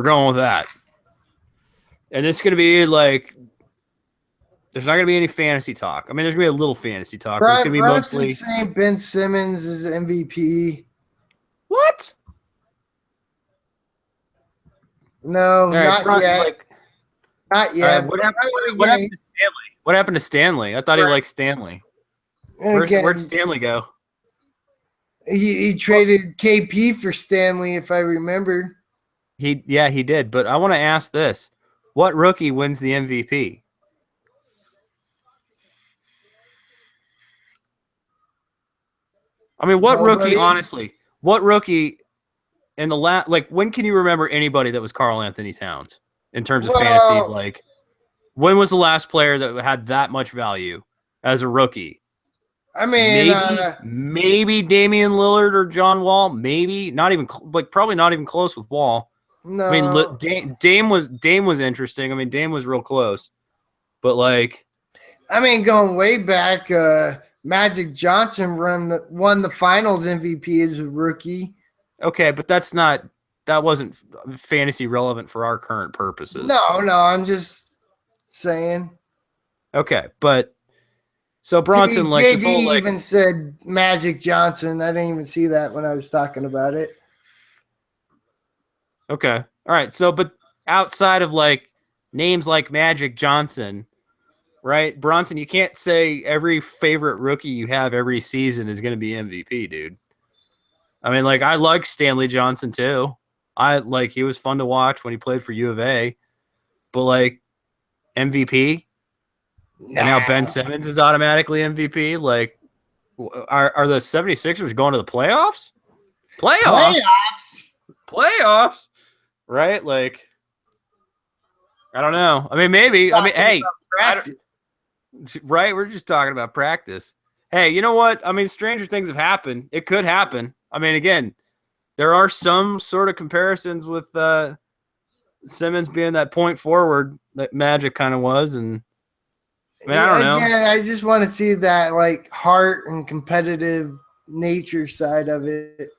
going with that. And this is going to be like, there's not going to be any fantasy talk. I mean, there's going to be a little fantasy talk, but it's going to be mostly saying Ben Simmons is MVP. What? No, not yet. Not yet. What happened to Stanley? What happened to Stanley? I thought he liked Stanley. Where'd Stanley go? He traded KP for Stanley, if I remember. He did. But I want to ask this: what rookie wins the MVP? I mean, what rookie? Honestly, what rookie in the last? Like, when can you remember anybody that was Karl Anthony Towns in terms of fantasy? Like, when was the last player that had that much value as a rookie? I mean, maybe Damian Lillard or John Wall. Maybe not even probably not even close with Wall. No, I mean, Dame was interesting. I mean, Dame was real close, but like, I mean, going way back, Magic Johnson won the Finals MVP as a rookie. Okay, but that wasn't fantasy relevant for our current purposes. No, I'm just saying. Okay, but so Bronson, JD even said Magic Johnson. I didn't even see that when I was talking about it. Okay, all right. So, but outside of like names like Magic Johnson, right, Bronson, you can't say every favorite rookie you have every season is going to be MVP, dude. I mean, like, I like Stanley Johnson too. He was fun to watch when he played for U of A, but like MVP. And now Ben Simmons is automatically MVP. Like, are the 76ers going to the playoffs? Playoffs, right? Like, I don't know. I mean, maybe. I mean, hey, right? We're just talking about practice. Hey, you know what? I mean, stranger things have happened. It could happen. I mean, again, there are some sort of comparisons with Simmons being that point forward that Magic kind of was, and I mean, I don't know. Again, I just want to see that like heart and competitive nature side of it.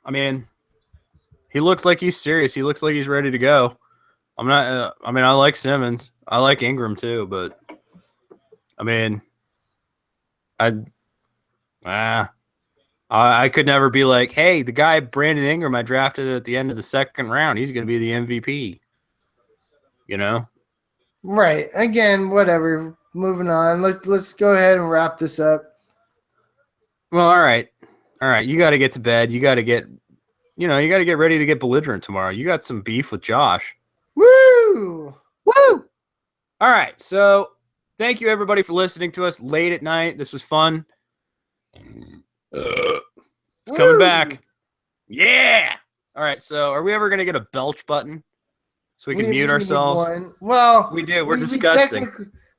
I mean, he looks like he's serious. He looks like he's ready to go. I'm not. I mean, I like Simmons. I like Ingram too, but I mean, I could never be like, hey, the guy Brandon Ingram I drafted at the end of the second round, he's going to be the MVP. You know. Right. Again, whatever. Moving on. Let's go ahead and wrap this up. Well, all right. You got to get to bed. You got to get, ready to get belligerent tomorrow. You got some beef with Josh. Woo! Woo! All right. So thank you everybody for listening to us late at night. This was fun. It's coming back. Yeah. All right. So are we ever going to get a belch button so we can mute ourselves? Well, we do. We're disgusting.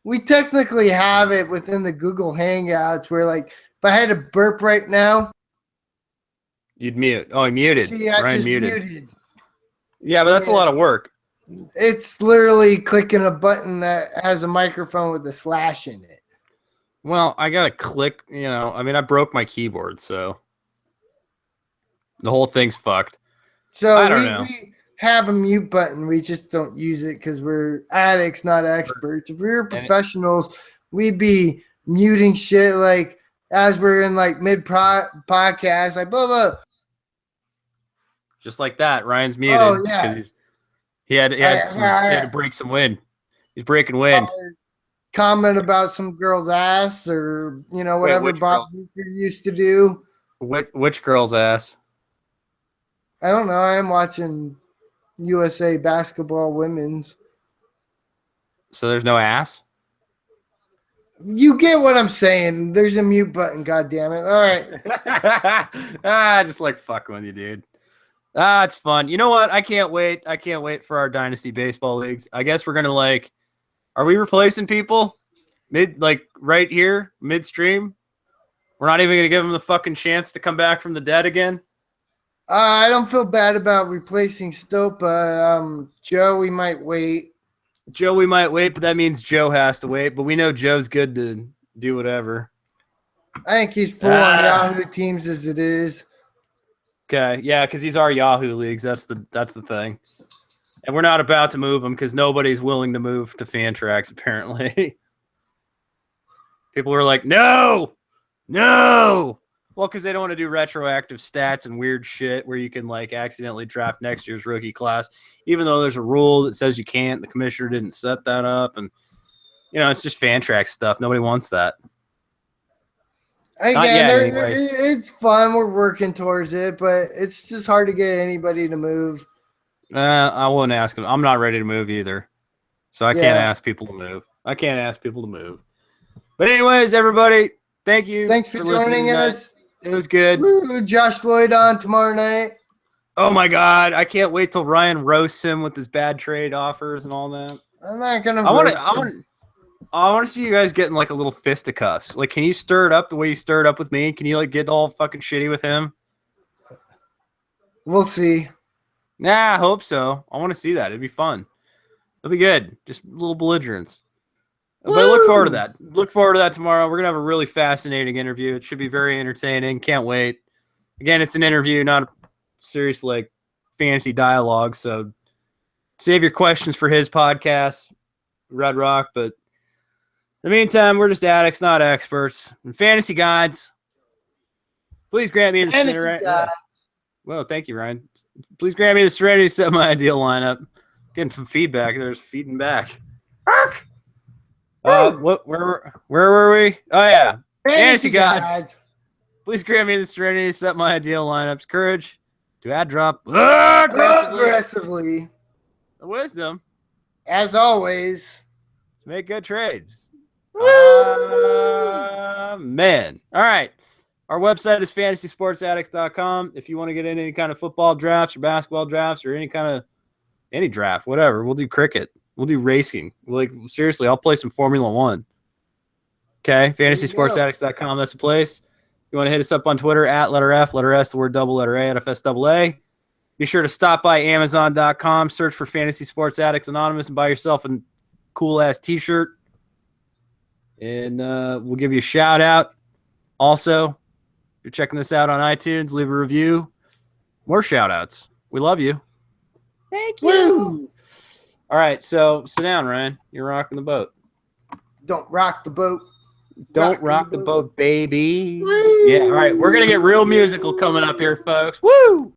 We technically have it within the Google Hangouts where, like, if I had to burp right now, you'd mute. Oh, he muted. See, I Ryan just muted. Yeah, but that's a lot of work. It's literally clicking a button that has a microphone with a slash in it. Well, I got to click, I broke my keyboard, so the whole thing's fucked. So I don't know. We have a mute button. We just don't use it because we're addicts, not experts. If we were professionals, we'd be muting shit like as we're in like mid podcast, like blah blah. Just like that, Ryan's muted. Oh yeah. He had to break some wind. He's breaking wind. Comment about some girl's ass or whatever Bob used to do. Which girl's ass? I don't know. I'm watching USA basketball women's. So there's no ass? You get what I'm saying. There's a mute button, God damn it. All right. Just like fucking with you, dude. It's fun. You know what? I can't wait. I can't wait for our Dynasty Baseball leagues. I guess we're gonna are we replacing people right here, midstream? We're not even gonna give them the fucking chance to come back from the dead again. I don't feel bad about replacing Stopa. Joe, we might wait. But that means Joe has to wait. But we know Joe's good to do whatever. I think he's full on Yahoo teams as it is. Okay, yeah, because he's our Yahoo leagues. That's the thing. And we're not about to move him because nobody's willing to move to Fantrax, apparently. People are like, no. Well, because they don't want to do retroactive stats and weird shit where you can accidentally draft next year's rookie class, even though there's a rule that says you can't. The commissioner didn't set that up, and it's just Fantrax stuff. Nobody wants that. Again, it's fun. We're working towards it, but it's just hard to get anybody to move. I wouldn't ask them. I'm not ready to move either, so I can't ask people to move. But anyways, everybody, thank you. Thanks for joining us. It was good. Woo, Josh Lloyd on tomorrow night. Oh my God, I can't wait till Ryan roasts him with his bad trade offers and all that. I'm not gonna. I want to see you guys getting a little fisticuffs. Can you stir it up the way you stirred up with me? Can you get all fucking shitty with him? We'll see. Nah, I hope so. I want to see that. It'd be fun. It'll be good. Just a little belligerence. Woo! But I look forward to that. Look forward to that tomorrow. We're going to have a really fascinating interview. It should be very entertaining. Can't wait. Again, it's an interview, not a serious fantasy dialogue. So save your questions for his podcast, Red Rock. But in the meantime, we're just addicts, not experts. And fantasy gods, please grant me the serenity. Well, thank you, Ryan. Please grant me the serenity to set my ideal lineup. Getting some feedback. There's feeding back. Ark! Where were we? Oh, yeah. Fantasy gods. Please grant me the serenity to set my ideal lineups. Courage to add drop aggressively. The wisdom, as always, to make good trades. Woo! Man. All right. Our website is fantasysportsaddicts.com. If you want to get into any kind of football drafts or basketball drafts or any draft, whatever, we'll do cricket. We'll do racing. Seriously, I'll play some Formula One. Okay, fantasysportsaddicts.com. That's the place. You want to hit us up on Twitter at letter F, letter S, the word double, letter A, at FSAA. Be sure to stop by Amazon.com, search for Fantasy Sports Addicts Anonymous, and buy yourself a cool-ass T-shirt. And we'll give you a shout-out. Also, if you're checking this out on iTunes, leave a review. More shout-outs. We love you. Thank you. Woo! All right, so sit down, Ryan. You're rocking the boat. Don't rock the boat. Don't rock the boat, baby. Woo! Yeah, all right. We're going to get real musical coming up here, folks. Woo!